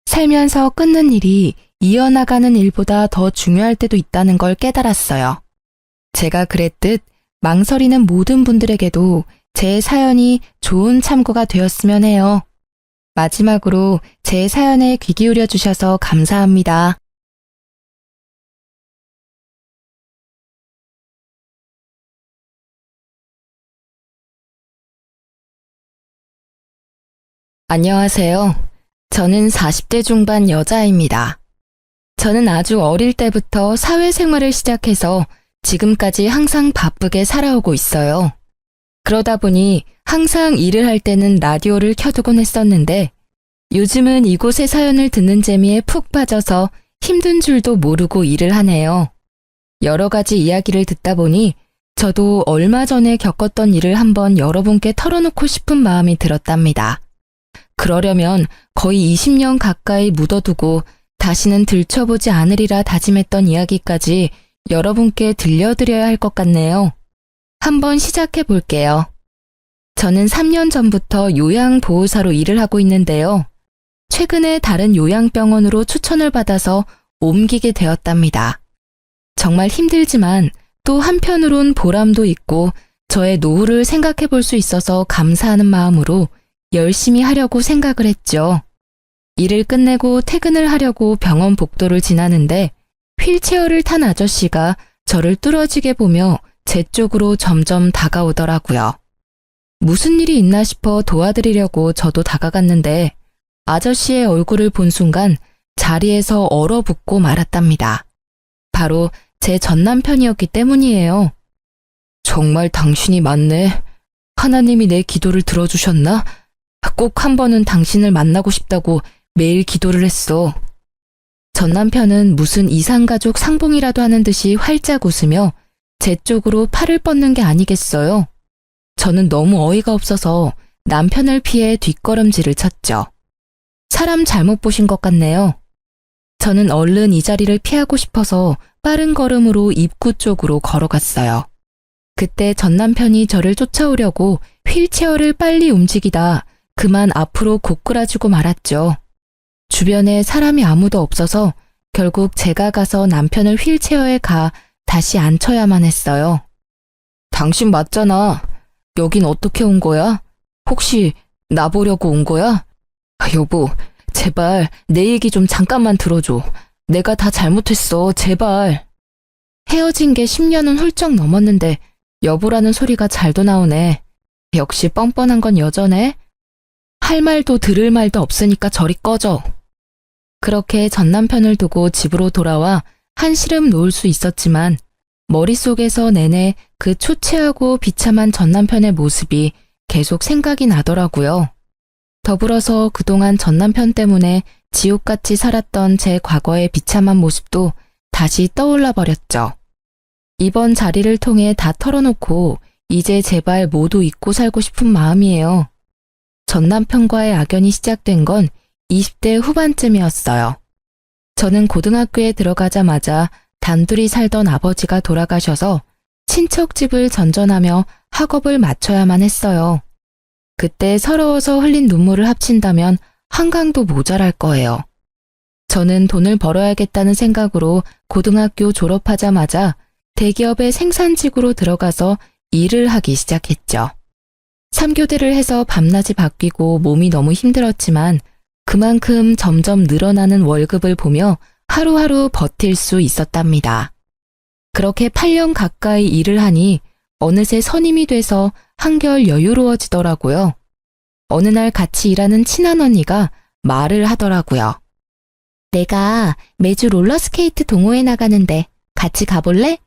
살면서 끊는 일이 이어나가는 일보다 더 중요할 때도 있다는 걸 깨달았어요. 제가 그랬듯 망설이는 모든 분들에게도 제 사연이 좋은 참고가 되었으면 해요. 마지막으로 제 사연에 귀 기울여 주셔서 감사합니다. 안녕하세요. 저는 40대 중반 여자입니다. 저는 아주 어릴 때부터 사회생활을 시작해서 지금까지 항상 바쁘게 살아오고 있어요. 그러다 보니 항상 일을 할 때는 라디오를 켜두곤 했었는데 요즘은 이곳의 사연을 듣는 재미에 푹 빠져서 힘든 줄도 모르고 일을 하네요. 여러 가지 이야기를 듣다 보니 저도 얼마 전에 겪었던 일을 한번 여러분께 털어놓고 싶은 마음이 들었답니다. 그러려면 거의 20년 가까이 묻어두고 다시는 들춰보지 않으리라 다짐했던 이야기까지 여러분께 들려드려야 할 것 같네요. 한번 시작해 볼게요. 저는 3년 전부터 요양보호사로 일을 하고 있는데요. 최근에 다른 요양병원으로 추천을 받아서 옮기게 되었답니다. 정말 힘들지만 또 한편으론 보람도 있고 저의 노후를 생각해 볼 수 있어서 감사하는 마음으로 열심히 하려고 생각을 했죠. 일을 끝내고 퇴근을 하려고 병원 복도를 지나는데 휠체어를 탄 아저씨가 저를 뚫어지게 보며 제 쪽으로 점점 다가오더라고요. 무슨 일이 있나 싶어 도와드리려고 저도 다가갔는데 아저씨의 얼굴을 본 순간 자리에서 얼어붙고 말았답니다. 바로 제 전남편이었기 때문이에요. 정말 당신이 맞네. 하나님이 내 기도를 들어주셨나? 꼭 한 번은 당신을 만나고 싶다고 매일 기도를 했어. 전남편은 무슨 이산가족 상봉이라도 하는 듯이 활짝 웃으며 제 쪽으로 팔을 뻗는 게 아니겠어요. 저는 너무 어이가 없어서 남편을 피해 뒷걸음질을 쳤죠. 사람 잘못 보신 것 같네요. 저는 얼른 이 자리를 피하고 싶어서 빠른 걸음으로 입구 쪽으로 걸어갔어요. 그때 전 남편이 저를 쫓아오려고 휠체어를 빨리 움직이다 그만 앞으로 고꾸라지고 말았죠. 주변에 사람이 아무도 없어서 결국 제가 가서 남편을 휠체어에 가 다시 앉혀야만 했어요. 당신 맞잖아. 여긴 어떻게 온 거야? 혹시 나 보려고 온 거야? 여보, 제발 내 얘기 좀 잠깐만 들어줘. 내가 다 잘못했어, 제발. 헤어진 게 10년은 훌쩍 넘었는데 여보라는 소리가 잘도 나오네. 역시 뻔뻔한 건 여전해. 할 말도 들을 말도 없으니까 저리 꺼져. 그렇게 전 남편을 두고 집으로 돌아와 한시름 놓을 수 있었지만 머릿속에서 내내 그 초췌하고 비참한 전 남편의 모습이 계속 생각이 나더라고요. 더불어서 그동안 전 남편 때문에 지옥같이 살았던 제 과거의 비참한 모습도 다시 떠올라 버렸죠. 이번 자리를 통해 다 털어놓고 이제 제발 모두 잊고 살고 싶은 마음이에요. 전 남편과의 악연이 시작된 건 20대 후반쯤이었어요. 저는 고등학교에 들어가자마자 단둘이 살던 아버지가 돌아가셔서 친척 집을 전전하며 학업을 마쳐야만 했어요. 그때 서러워서 흘린 눈물을 합친다면 한강도 모자랄 거예요. 저는 돈을 벌어야겠다는 생각으로 고등학교 졸업하자마자 대기업의 생산직으로 들어가서 일을 하기 시작했죠. 3교대를 해서 밤낮이 바뀌고 몸이 너무 힘들었지만 그만큼 점점 늘어나는 월급을 보며 하루하루 버틸 수 있었답니다. 그렇게 8년 가까이 일을 하니 어느새 선임이 돼서 한결 여유로워지더라고요. 어느 날 같이 일하는 친한 언니가 말을 하더라고요. 내가 매주 롤러스케이트 동호회 나가는데 같이 가볼래?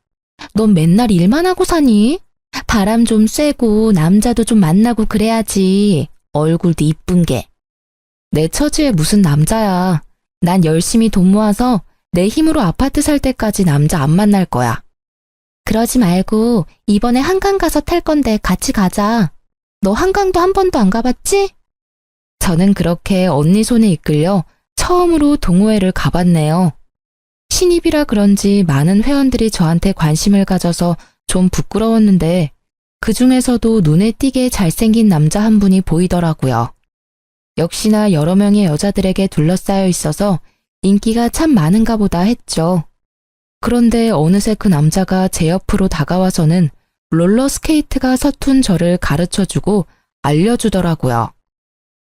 넌 맨날 일만 하고 사니? 바람 좀 쐬고 남자도 좀 만나고 그래야지. 얼굴도 이쁜 게. 내 처지에 무슨 남자야. 난 열심히 돈 모아서 내 힘으로 아파트 살 때까지 남자 안 만날 거야. 그러지 말고 이번에 한강 가서 탈 건데 같이 가자. 너 한강도 한 번도 안 가봤지? 저는 그렇게 언니 손에 이끌려 처음으로 동호회를 가봤네요. 신입이라 그런지 많은 회원들이 저한테 관심을 가져서 좀 부끄러웠는데 그 중에서도 눈에 띄게 잘생긴 남자 한 분이 보이더라고요. 역시나 여러 명의 여자들에게 둘러싸여 있어서 인기가 참 많은가 보다 했죠. 그런데 어느새 그 남자가 제 옆으로 다가와서는 롤러스케이트가 서툰 저를 가르쳐주고 알려주더라고요.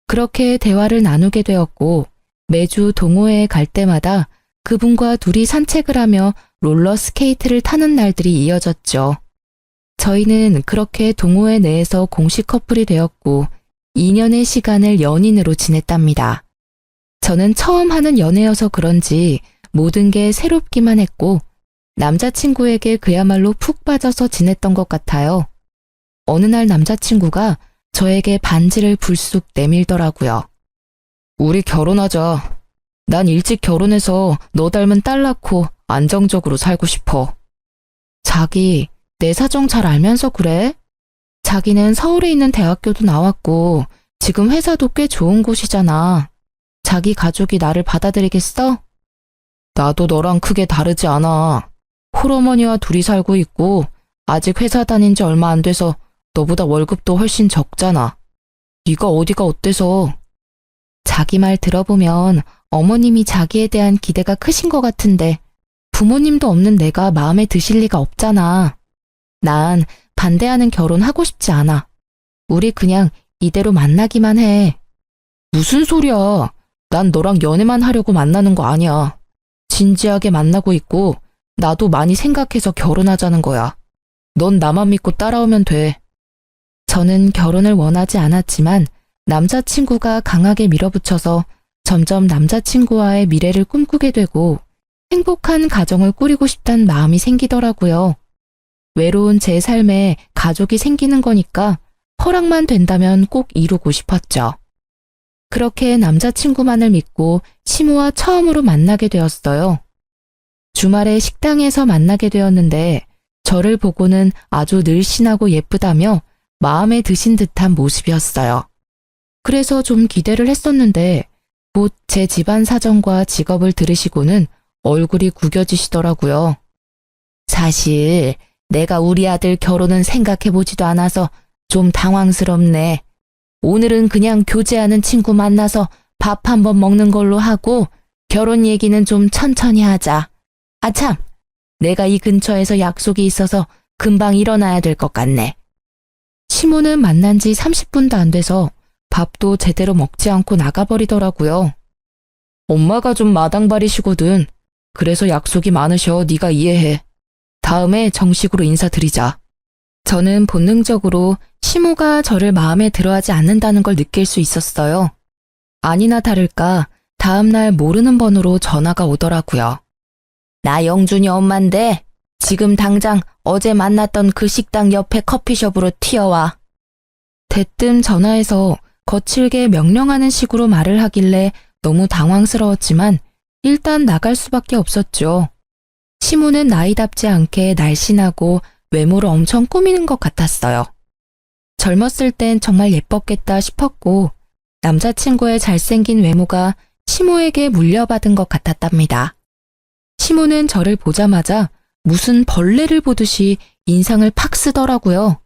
그렇게 대화를 나누게 되었고 매주 동호회에 갈 때마다 그분과 둘이 산책을 하며 롤러스케이트를 타는 날들이 이어졌죠. 저희는 그렇게 동호회 내에서 공식 커플이 되었고 2년의 시간을 연인으로 지냈답니다. 저는 처음 하는 연애여서 그런지 모든 게 새롭기만 했고 남자친구에게 그야말로 푹 빠져서 지냈던 것 같아요. 어느 날 남자친구가 저에게 반지를 불쑥 내밀더라고요. 우리 결혼하자. 난 일찍 결혼해서 너 닮은 딸 낳고 안정적으로 살고 싶어. 자기, 내 사정 잘 알면서 그래? 자기는 서울에 있는 대학교도 나왔고 지금 회사도 꽤 좋은 곳이잖아. 자기 가족이 나를 받아들이겠어? 나도 너랑 크게 다르지 않아. 홀어머니와 둘이 살고 있고 아직 회사 다닌 지 얼마 안 돼서 너보다 월급도 훨씬 적잖아. 네가 어디가 어때서? 자기 말 들어보면 어머님이 자기에 대한 기대가 크신 것 같은데 부모님도 없는 내가 마음에 드실 리가 없잖아. 난 반대하는 결혼 하고 싶지 않아. 우리 그냥 이대로 만나기만 해. 무슨 소리야. 난 너랑 연애만 하려고 만나는 거 아니야. 진지하게 만나고 있고 나도 많이 생각해서 결혼하자는 거야. 넌 나만 믿고 따라오면 돼. 저는 결혼을 원하지 않았지만 남자친구가 강하게 밀어붙여서 점점 남자친구와의 미래를 꿈꾸게 되고 행복한 가정을 꾸리고 싶다는 마음이 생기더라고요. 외로운 제 삶에 가족이 생기는 거니까 허락만 된다면 꼭 이루고 싶었죠. 그렇게 남자친구만을 믿고 시모와 처음으로 만나게 되었어요. 주말에 식당에서 만나게 되었는데 저를 보고는 아주 늘씬하고 예쁘다며 마음에 드신 듯한 모습이었어요. 그래서 좀 기대를 했었는데 곧 제 집안 사정과 직업을 들으시고는 얼굴이 구겨지시더라고요. 사실 내가 우리 아들 결혼은 생각해보지도 않아서 좀 당황스럽네. 오늘은 그냥 교제하는 친구 만나서 밥 한번 먹는 걸로 하고 결혼 얘기는 좀 천천히 하자. 아참, 내가 이 근처에서 약속이 있어서 금방 일어나야 될 것 같네. 시모는 만난 지 30분도 안 돼서 밥도 제대로 먹지 않고 나가버리더라고요. 엄마가 좀 마당발이시거든. 그래서 약속이 많으셔. 네가 이해해. 다음에 정식으로 인사드리자. 저는 본능적으로 시모가 저를 마음에 들어하지 않는다는 걸 느낄 수 있었어요. 아니나 다를까 다음날 모르는 번호로 전화가 오더라고요. 나 영준이 엄마인데 지금 당장 어제 만났던 그 식당 옆에 커피숍으로 튀어와. 대뜸 전화해서 거칠게 명령하는 식으로 말을 하길래 너무 당황스러웠지만 일단 나갈 수밖에 없었죠. 시모는 나이답지 않게 날씬하고 외모를 엄청 꾸미는 것 같았어요. 젊었을 땐 정말 예뻤겠다 싶었고 남자친구의 잘생긴 외모가 시모에게 물려받은 것 같았답니다. 시모는 저를 보자마자 무슨 벌레를 보듯이 인상을 팍 쓰더라고요.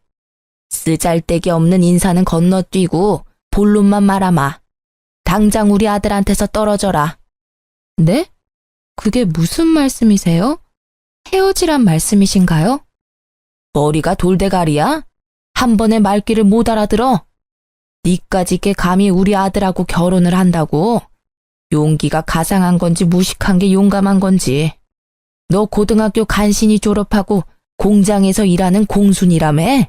쓰잘데기 없는 인사는 건너뛰고 본론만 말아마. 당장 우리 아들한테서 떨어져라. 네? 그게 무슨 말씀이세요? 헤어지란 말씀이신가요? 머리가 돌대가리야? 한 번에 말귀를 못 알아들어? 니까짓게 감히 우리 아들하고 결혼을 한다고? 용기가 가상한 건지 무식한 게 용감한 건지. 너 고등학교 간신히 졸업하고 공장에서 일하는 공순이라며?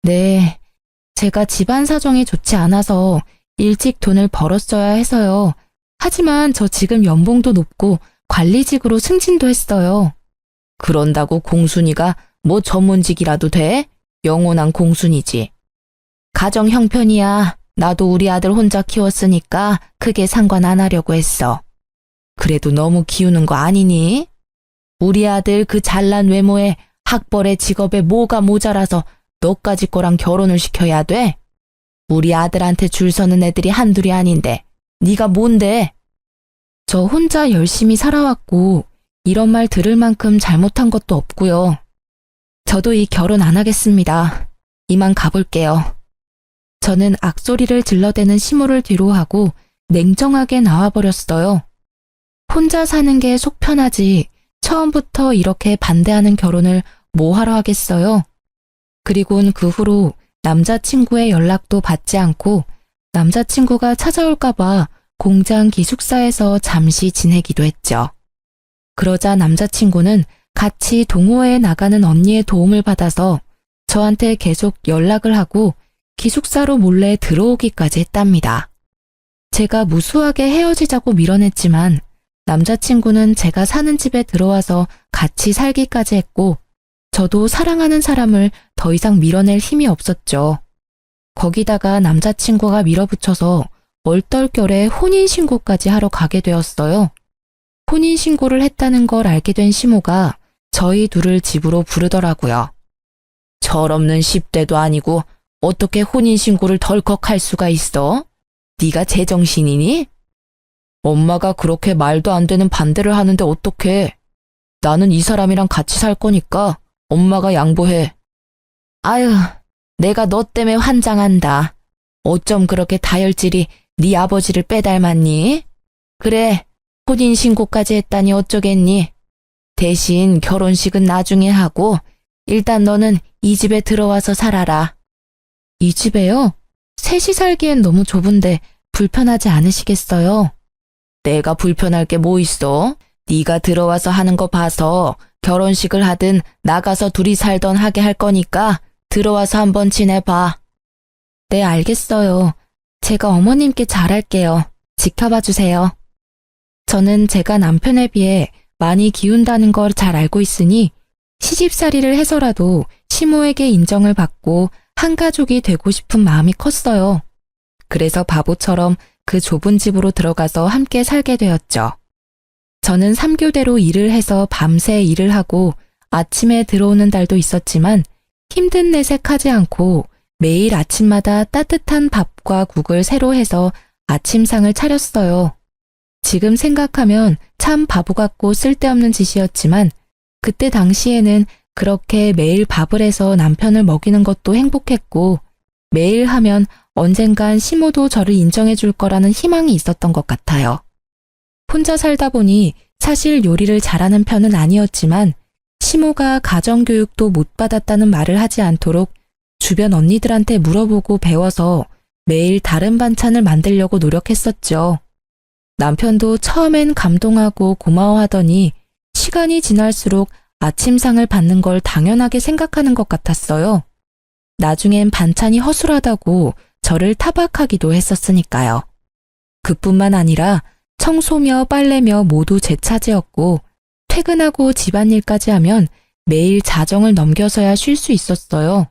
네, 제가 집안 사정이 좋지 않아서 일찍 돈을 벌었어야 해서요. 하지만 저 지금 연봉도 높고 관리직으로 승진도 했어요. 그런다고 공순이가 뭐 전문직이라도 돼? 영원한 공순이지. 가정 형편이야. 나도 우리 아들 혼자 키웠으니까 크게 상관 안 하려고 했어. 그래도 너무 키우는 거 아니니? 우리 아들 그 잘난 외모에 학벌에 직업에 뭐가 모자라서 너까지 거랑 결혼을 시켜야 돼? 우리 아들한테 줄 서는 애들이 한둘이 아닌데 네가 뭔데? 저 혼자 열심히 살아왔고 이런 말 들을 만큼 잘못한 것도 없고요. 저도 이 결혼 안 하겠습니다. 이만 가볼게요. 저는 악소리를 질러대는 시모를 뒤로하고 냉정하게 나와버렸어요. 혼자 사는 게 속 편하지 처음부터 이렇게 반대하는 결혼을 뭐하러 하겠어요. 그리곤 그 후로 남자친구의 연락도 받지 않고 남자친구가 찾아올까봐 공장 기숙사에서 잠시 지내기도 했죠. 그러자 남자친구는 같이 동호회에 나가는 언니의 도움을 받아서 저한테 계속 연락을 하고 기숙사로 몰래 들어오기까지 했답니다. 제가 무수하게 헤어지자고 밀어냈지만 남자친구는 제가 사는 집에 들어와서 같이 살기까지 했고 저도 사랑하는 사람을 더 이상 밀어낼 힘이 없었죠. 거기다가 남자친구가 밀어붙여서 얼떨결에 혼인신고까지 하러 가게 되었어요. 혼인신고를 했다는 걸 알게 된 시모가 저희 둘을 집으로 부르더라고요. 철없는 10대도 아니고 어떻게 혼인신고를 덜컥 할 수가 있어? 네가 제정신이니? 엄마가 그렇게 말도 안 되는 반대를 하는데 어떡해? 나는 이 사람이랑 같이 살 거니까 엄마가 양보해. 아유, 내가 너 때문에 환장한다. 어쩜 그렇게 다혈질이 네 아버지를 빼닮았니? 그래, 혼인신고까지 했다니 어쩌겠니? 대신 결혼식은 나중에 하고 일단 너는 이 집에 들어와서 살아라. 이 집에요? 셋이 살기엔 너무 좁은데 불편하지 않으시겠어요? 내가 불편할 게 뭐 있어? 네가 들어와서 하는 거 봐서 결혼식을 하든 나가서 둘이 살던 하게 할 거니까 들어와서 한번 지내봐. 네, 알겠어요. 제가 어머님께 잘할게요. 지켜봐 주세요. 저는 제가 남편에 비해 많이 기운다는 걸 잘 알고 있으니 시집살이를 해서라도 시모에게 인정을 받고 한 가족이 되고 싶은 마음이 컸어요. 그래서 바보처럼 그 좁은 집으로 들어가서 함께 살게 되었죠. 저는 3교대로 일을 해서 밤새 일을 하고 아침에 들어오는 달도 있었지만 힘든 내색하지 않고 매일 아침마다 따뜻한 밥과 국을 새로 해서 아침상을 차렸어요. 지금 생각하면 참 바보 같고 쓸데없는 짓이었지만 그때 당시에는 그렇게 매일 밥을 해서 남편을 먹이는 것도 행복했고 매일 하면 언젠간 시모도 저를 인정해 줄 거라는 희망이 있었던 것 같아요. 혼자 살다 보니 사실 요리를 잘하는 편은 아니었지만 시모가 가정교육도 못 받았다는 말을 하지 않도록 주변 언니들한테 물어보고 배워서 매일 다른 반찬을 만들려고 노력했었죠. 남편도 처음엔 감동하고 고마워하더니 시간이 지날수록 아침상을 받는 걸 당연하게 생각하는 것 같았어요. 나중엔 반찬이 허술하다고 저를 타박하기도 했었으니까요. 그뿐만 아니라 청소며 빨래며 모두 제 차지였고 퇴근하고 집안일까지 하면 매일 자정을 넘겨서야 쉴 수 있었어요.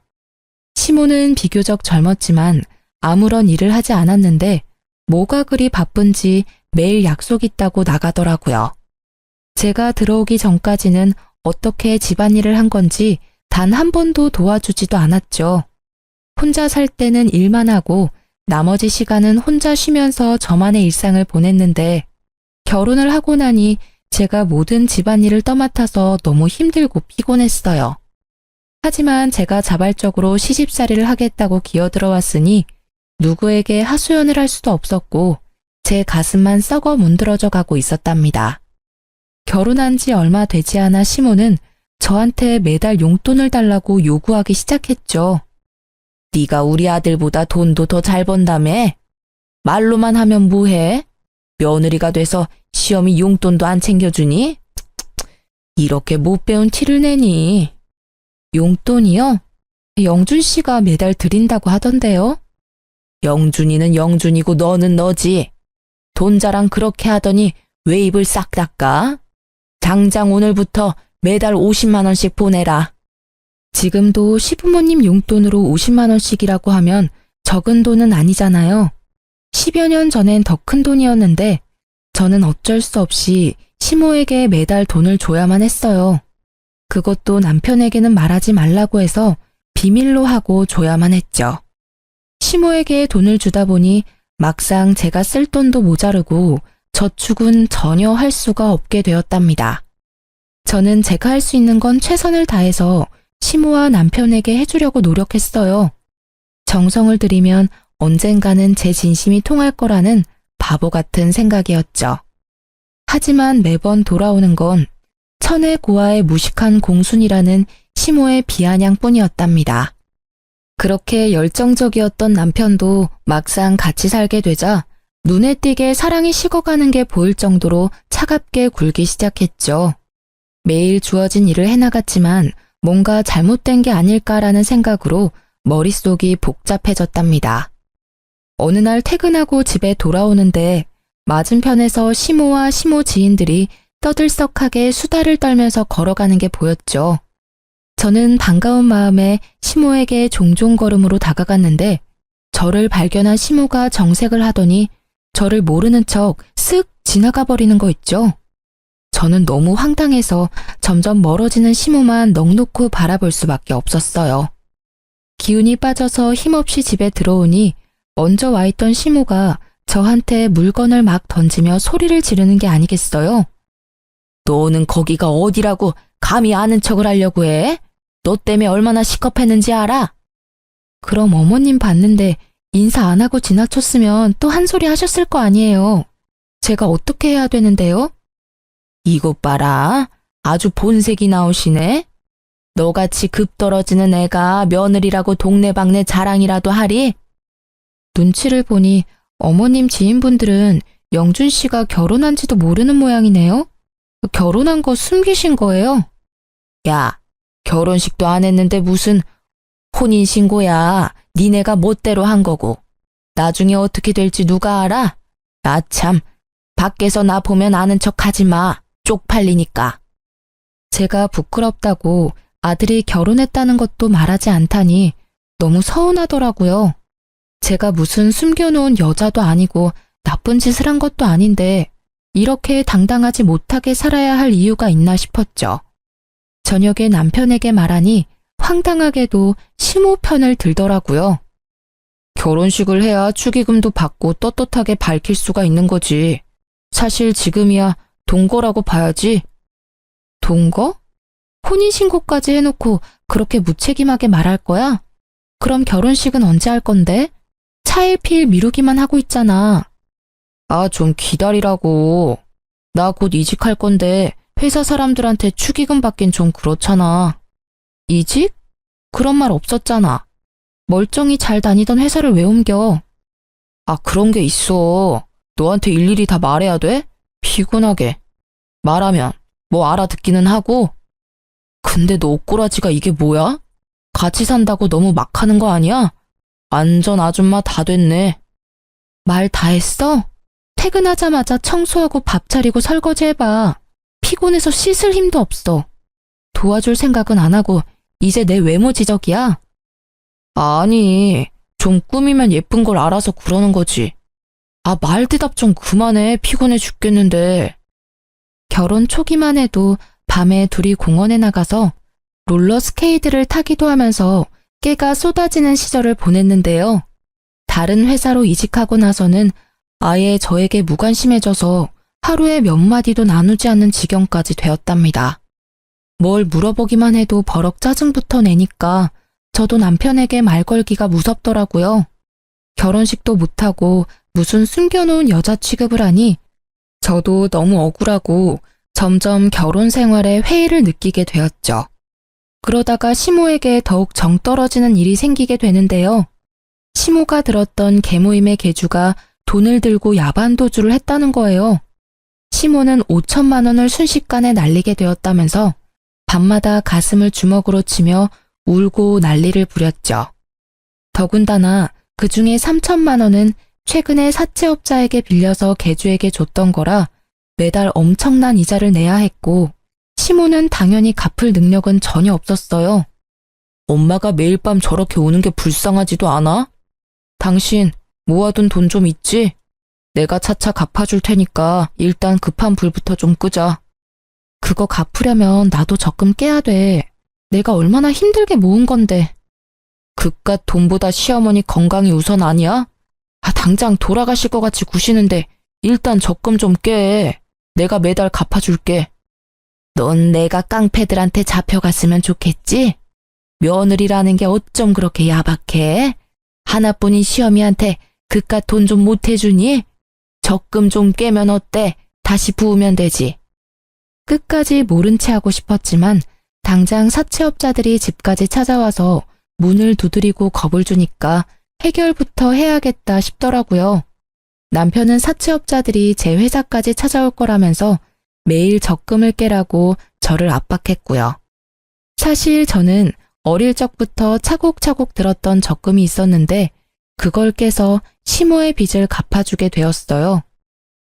시모는 비교적 젊었지만 아무런 일을 하지 않았는데 뭐가 그리 바쁜지 매일 약속 있다고 나가더라고요. 제가 들어오기 전까지는 어떻게 집안일을 한 건지 단 한 번도 도와주지도 않았죠. 혼자 살 때는 일만 하고 나머지 시간은 혼자 쉬면서 저만의 일상을 보냈는데 결혼을 하고 나니 제가 모든 집안일을 떠맡아서 너무 힘들고 피곤했어요. 하지만 제가 자발적으로 시집살이를 하겠다고 기어들어왔으니 누구에게 하소연을 할 수도 없었고 제 가슴만 썩어 문드러져 가고 있었답니다. 결혼한 지 얼마 되지 않아 시모는 저한테 매달 용돈을 달라고 요구하기 시작했죠. 네가 우리 아들보다 돈도 더 잘 번다며? 말로만 하면 뭐해? 며느리가 돼서 시어미 용돈도 안 챙겨주니? 이렇게 못 배운 티를 내니? 용돈이요? 영준 씨가 매달 드린다고 하던데요? 영준이는 영준이고 너는 너지. 돈 자랑 그렇게 하더니 왜 입을 싹 닦아? 당장 오늘부터 매달 50만 원씩 보내라. 지금도 시부모님 용돈으로 50만 원씩이라고 하면 적은 돈은 아니잖아요. 10여 년 전엔 더 큰 돈이었는데 저는 어쩔 수 없이 시모에게 매달 돈을 줘야만 했어요. 그것도 남편에게는 말하지 말라고 해서 비밀로 하고 줘야만 했죠. 시모에게 돈을 주다 보니 막상 제가 쓸 돈도 모자르고 저축은 전혀 할 수가 없게 되었답니다. 저는 제가 할 수 있는 건 최선을 다해서 시모와 남편에게 해주려고 노력했어요. 정성을 들이면 언젠가는 제 진심이 통할 거라는 바보 같은 생각이었죠. 하지만 매번 돌아오는 건 천의 고아의 무식한 공순이라는 시모의 비아냥뿐이었답니다. 그렇게 열정적이었던 남편도 막상 같이 살게 되자 눈에 띄게 사랑이 식어가는 게 보일 정도로 차갑게 굴기 시작했죠. 매일 주어진 일을 해나갔지만 뭔가 잘못된 게 아닐까라는 생각으로 머릿속이 복잡해졌답니다. 어느 날 퇴근하고 집에 돌아오는데 맞은편에서 시모와 시모 지인들이 떠들썩하게 수다를 떨면서 걸어가는 게 보였죠. 저는 반가운 마음에 시모에게 종종 걸음으로 다가갔는데 저를 발견한 시모가 정색을 하더니 저를 모르는 척 쓱 지나가 버리는 거 있죠. 저는 너무 황당해서 점점 멀어지는 시모만 넋놓고 바라볼 수밖에 없었어요. 기운이 빠져서 힘없이 집에 들어오니 먼저 와 있던 시모가 저한테 물건을 막 던지며 소리를 지르는 게 아니겠어요? 너는 거기가 어디라고 감히 아는 척을 하려고 해? 너 때문에 얼마나 시겁했는지 알아? 그럼 어머님 봤는데 인사 안 하고 지나쳤으면 또 한 소리 하셨을 거 아니에요. 제가 어떻게 해야 되는데요? 이것 봐라. 아주 본색이 나오시네. 너같이 급 떨어지는 애가 며느리라고 동네방네 자랑이라도 하리? 눈치를 보니 어머님 지인분들은 영준 씨가 결혼한지도 모르는 모양이네요. 결혼한 거 숨기신 거예요? 야, 결혼식도 안 했는데 무슨 혼인신고야. 니네가 멋대로 한 거고. 나중에 어떻게 될지 누가 알아? 나 참, 밖에서 나 보면 아는 척 하지 마. 쪽팔리니까. 제가 부끄럽다고 아들이 결혼했다는 것도 말하지 않다니 너무 서운하더라고요. 제가 무슨 숨겨놓은 여자도 아니고 나쁜 짓을 한 것도 아닌데 이렇게 당당하지 못하게 살아야 할 이유가 있나 싶었죠. 저녁에 남편에게 말하니 황당하게도 시모 편을 들더라고요. 결혼식을 해야 축의금도 받고 떳떳하게 밝힐 수가 있는 거지. 사실 지금이야 동거라고 봐야지. 동거? 혼인신고까지 해놓고 그렇게 무책임하게 말할 거야? 그럼 결혼식은 언제 할 건데? 차일피일 미루기만 하고 있잖아. 아, 좀 기다리라고. 나 곧 이직할 건데 회사 사람들한테 축의금 받긴 좀 그렇잖아. 이직? 그런 말 없었잖아. 멀쩡히 잘 다니던 회사를 왜 옮겨? 아, 그런 게 있어. 너한테 일일이 다 말해야 돼? 피곤하게. 말하면 뭐 알아듣기는 하고. 근데 너 옷꼬라지가 이게 뭐야? 같이 산다고 너무 막 하는 거 아니야? 완전 아줌마 다 됐네. 말 다 했어? 퇴근하자마자 청소하고 밥 차리고 설거지 해봐. 피곤해서 씻을 힘도 없어. 도와줄 생각은 안 하고 이제 내 외모 지적이야? 아니, 좀 꾸미면 예쁜 걸 알아서 그러는 거지. 아, 말 대답 좀 그만해. 피곤해 죽겠는데. 결혼 초기만 해도 밤에 둘이 공원에 나가서 롤러스케이트를 타기도 하면서 깨가 쏟아지는 시절을 보냈는데요. 다른 회사로 이직하고 나서는 아예 저에게 무관심해져서 하루에 몇 마디도 나누지 않는 지경까지 되었답니다. 뭘 물어보기만 해도 버럭 짜증부터 내니까 저도 남편에게 말 걸기가 무섭더라고요. 결혼식도 못하고 무슨 숨겨놓은 여자 취급을 하니 저도 너무 억울하고 점점 결혼 생활에 회의를 느끼게 되었죠. 그러다가 시모에게 더욱 정 떨어지는 일이 생기게 되는데요. 시모가 들었던 계모임의 계주가 돈을 들고 야반도주를 했다는 거예요. 시모는 5천만 원을 순식간에 날리게 되었다면서 밤마다 가슴을 주먹으로 치며 울고 난리를 부렸죠. 더군다나 그 중에 3천만 원은 최근에 사채업자에게 빌려서 계주에게 줬던 거라 매달 엄청난 이자를 내야 했고 시모는 당연히 갚을 능력은 전혀 없었어요. 엄마가 매일 밤 저렇게 우는 게 불쌍하지도 않아? 당신 모아둔 돈 좀 있지? 내가 차차 갚아줄 테니까 일단 급한 불부터 좀 끄자. 그거 갚으려면 나도 적금 깨야 돼. 내가 얼마나 힘들게 모은 건데. 그깟 돈보다 시어머니 건강이 우선 아니야? 아, 당장 돌아가실 것 같이 구시는데 일단 적금 좀 깨. 내가 매달 갚아줄게. 넌 내가 깡패들한테 잡혀갔으면 좋겠지? 며느리라는 게 어쩜 그렇게 야박해? 하나뿐인 시어미한테 그깟 돈 좀 못 해주니? 적금 좀 깨면 어때? 다시 부으면 되지. 끝까지 모른 채 하고 싶었지만 당장 사채업자들이 집까지 찾아와서 문을 두드리고 겁을 주니까 해결부터 해야겠다 싶더라고요. 남편은 사채업자들이 제 회사까지 찾아올 거라면서 매일 적금을 깨라고 저를 압박했고요. 사실 저는 어릴 적부터 차곡차곡 들었던 적금이 있었는데 그걸 깨서 시모의 빚을 갚아주게 되었어요.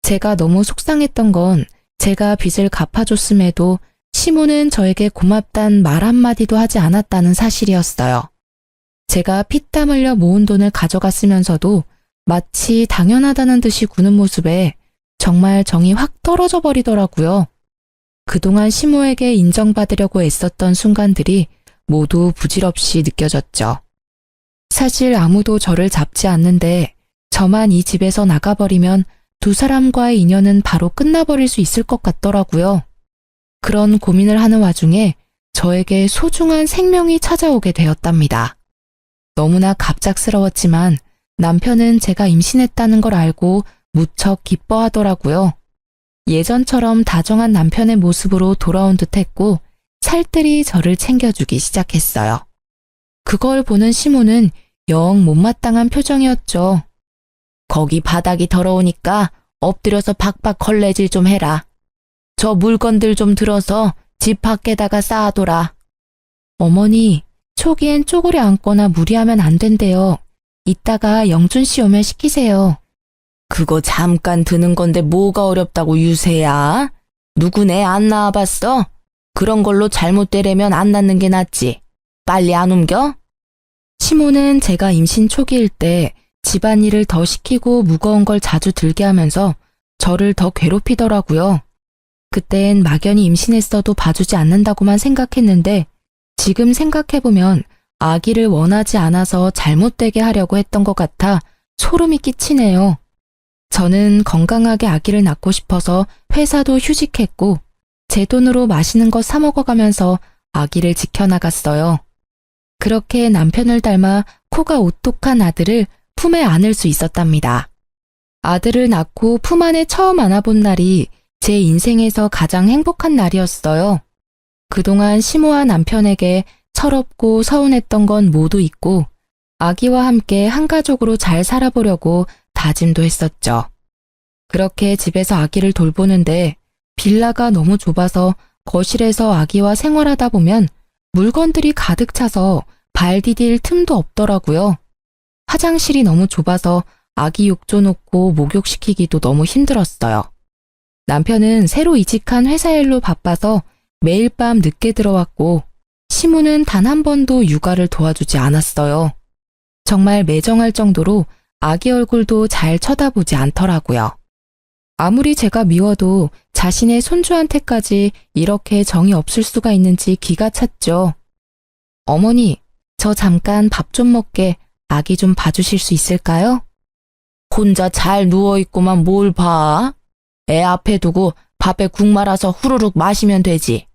제가 너무 속상했던 건 제가 빚을 갚아줬음에도 시모는 저에게 고맙단 말 한마디도 하지 않았다는 사실이었어요. 제가 피땀 흘려 모은 돈을 가져갔으면서도 마치 당연하다는 듯이 구는 모습에 정말 정이 확 떨어져 버리더라고요. 그동안 시모에게 인정받으려고 애썼던 순간들이 모두 부질없이 느껴졌죠. 사실 아무도 저를 잡지 않는데 저만 이 집에서 나가버리면 두 사람과의 인연은 바로 끝나버릴 수 있을 것 같더라고요. 그런 고민을 하는 와중에 저에게 소중한 생명이 찾아오게 되었답니다. 너무나 갑작스러웠지만 남편은 제가 임신했다는 걸 알고 무척 기뻐하더라고요. 예전처럼 다정한 남편의 모습으로 돌아온 듯했고 살뜰히 저를 챙겨주기 시작했어요. 그걸 보는 시모는 영 못마땅한 표정이었죠. 거기 바닥이 더러우니까 엎드려서 박박 걸레질 좀 해라. 저 물건들 좀 들어서 집 밖에다가 쌓아둬라. 어머니, 초기엔 쪼그려 앉거나 무리하면 안 된대요. 이따가 영준 씨 오면 시키세요. 그거 잠깐 드는 건데 뭐가 어렵다고 유세야? 누구네 안 낳아봤어? 그런 걸로 잘못되려면 안 낳는 게 낫지. 빨리 안 옮겨? 시모는 제가 임신 초기일 때 집안일을 더 시키고 무거운 걸 자주 들게 하면서 저를 더 괴롭히더라고요. 그땐 막연히 임신했어도 봐주지 않는다고만 생각했는데 지금 생각해보면 아기를 원하지 않아서 잘못되게 하려고 했던 것 같아 소름이 끼치네요. 저는 건강하게 아기를 낳고 싶어서 회사도 휴직했고 제 돈으로 맛있는 거 사 먹어가면서 아기를 지켜나갔어요. 그렇게 남편을 닮아 코가 오똑한 아들을 품에 안을 수 있었답니다. 아들을 낳고 품 안에 처음 안아본 날이 제 인생에서 가장 행복한 날이었어요. 그동안 시모와 남편에게 철없고 서운했던 건 모두 잊고 아기와 함께 한 가족으로 잘 살아보려고 다짐도 했었죠. 그렇게 집에서 아기를 돌보는데 빌라가 너무 좁아서 거실에서 아기와 생활하다 보면 물건들이 가득 차서 발 디딜 틈도 없더라고요. 화장실이 너무 좁아서 아기 욕조 놓고 목욕시키기도 너무 힘들었어요. 남편은 새로 이직한 회사 일로 바빠서 매일 밤 늦게 들어왔고 시모는 단 한 번도 육아를 도와주지 않았어요. 정말 매정할 정도로 아기 얼굴도 잘 쳐다보지 않더라고요. 아무리 제가 미워도 자신의 손주한테까지 이렇게 정이 없을 수가 있는지 기가 찼죠. 어머니, 저 잠깐 밥 좀 먹게 아기 좀 봐주실 수 있을까요? 혼자 잘 누워있고만 뭘 봐? 애 앞에 두고 밥에 국 말아서 후루룩 마시면 되지.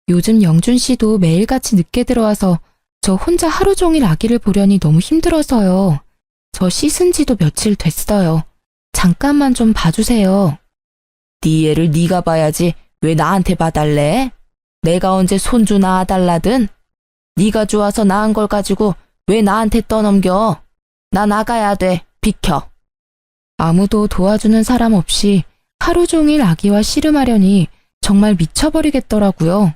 요즘 영준 씨도 매일같이 늦게 들어와서 저 혼자 하루 종일 아기를 보려니 너무 힘들어서요. 저 씻은 지도 며칠 됐어요. 잠깐만 좀 봐주세요. 네 애를 네가 봐야지 왜 나한테 봐달래? 내가 언제 손주 낳아달라든? 네가 좋아서 낳은 걸 가지고 왜 나한테 떠넘겨? 나 나가야 돼. 비켜. 아무도 도와주는 사람 없이 하루 종일 아기와 씨름하려니 정말 미쳐버리겠더라고요.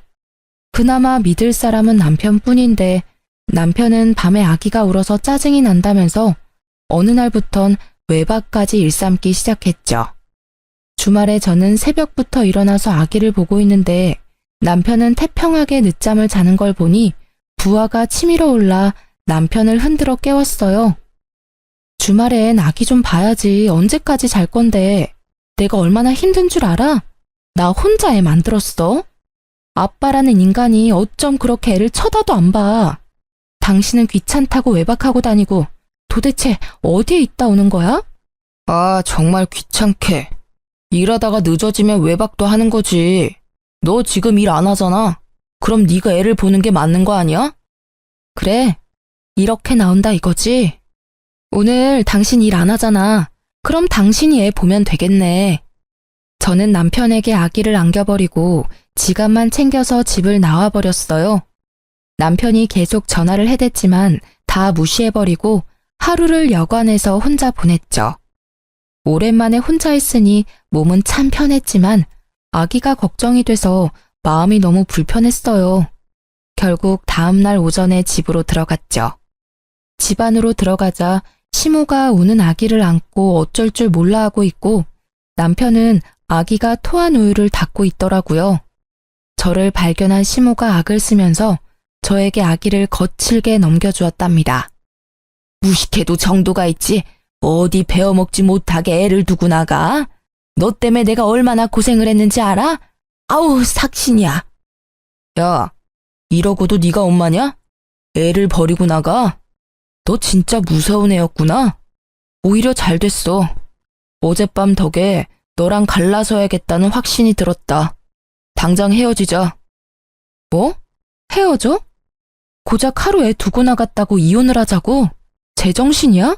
그나마 믿을 사람은 남편뿐인데 남편은 밤에 아기가 울어서 짜증이 난다면서 어느 날부턴 외박까지 일삼기 시작했죠. 주말에 저는 새벽부터 일어나서 아기를 보고 있는데 남편은 태평하게 늦잠을 자는 걸 보니 부하가 치밀어 올라 남편을 흔들어 깨웠어요. 주말엔 아기 좀 봐야지 언제까지 잘 건데 내가 얼마나 힘든 줄 알아? 나 혼자 애 만들었어. 아빠라는 인간이 어쩜 그렇게 애를 쳐다도 안 봐. 당신은 귀찮다고 외박하고 다니고 도대체 어디에 있다 오는 거야? 아, 정말 귀찮게. 일하다가 늦어지면 외박도 하는 거지. 너 지금 일 안 하잖아. 그럼 네가 애를 보는 게 맞는 거 아니야? 그래, 이렇게 나온다 이거지. 오늘 당신 일 안 하잖아. 그럼 당신이 애 보면 되겠네. 저는 남편에게 아기를 안겨버리고 지갑만 챙겨서 집을 나와버렸어요. 남편이 계속 전화를 해댔지만 다 무시해버리고 하루를 여관에서 혼자 보냈죠. 오랜만에 혼자 있으니 몸은 참 편했지만 아기가 걱정이 돼서 마음이 너무 불편했어요. 결국 다음날 오전에 집으로 들어갔죠. 집 안으로 들어가자 시모가 우는 아기를 안고 어쩔 줄 몰라 하고 있고 남편은 아기가 토한 우유를 닦고 있더라고요. 저를 발견한 시모가 악을 쓰면서 저에게 아기를 거칠게 넘겨주었답니다. 무식해도 정도가 있지. 어디 베어먹지 못하게 애를 두고 나가? 너 때문에 내가 얼마나 고생을 했는지 알아? 아우, 삭신이야. 야, 이러고도 네가 엄마냐? 애를 버리고 나가? 너 진짜 무서운 애였구나. 오히려 잘 됐어. 어젯밤 덕에 너랑 갈라서야겠다는 확신이 들었다. 당장 헤어지자. 뭐? 헤어져? 고작 하루 애 두고 나갔다고 이혼을 하자고? 제정신이야?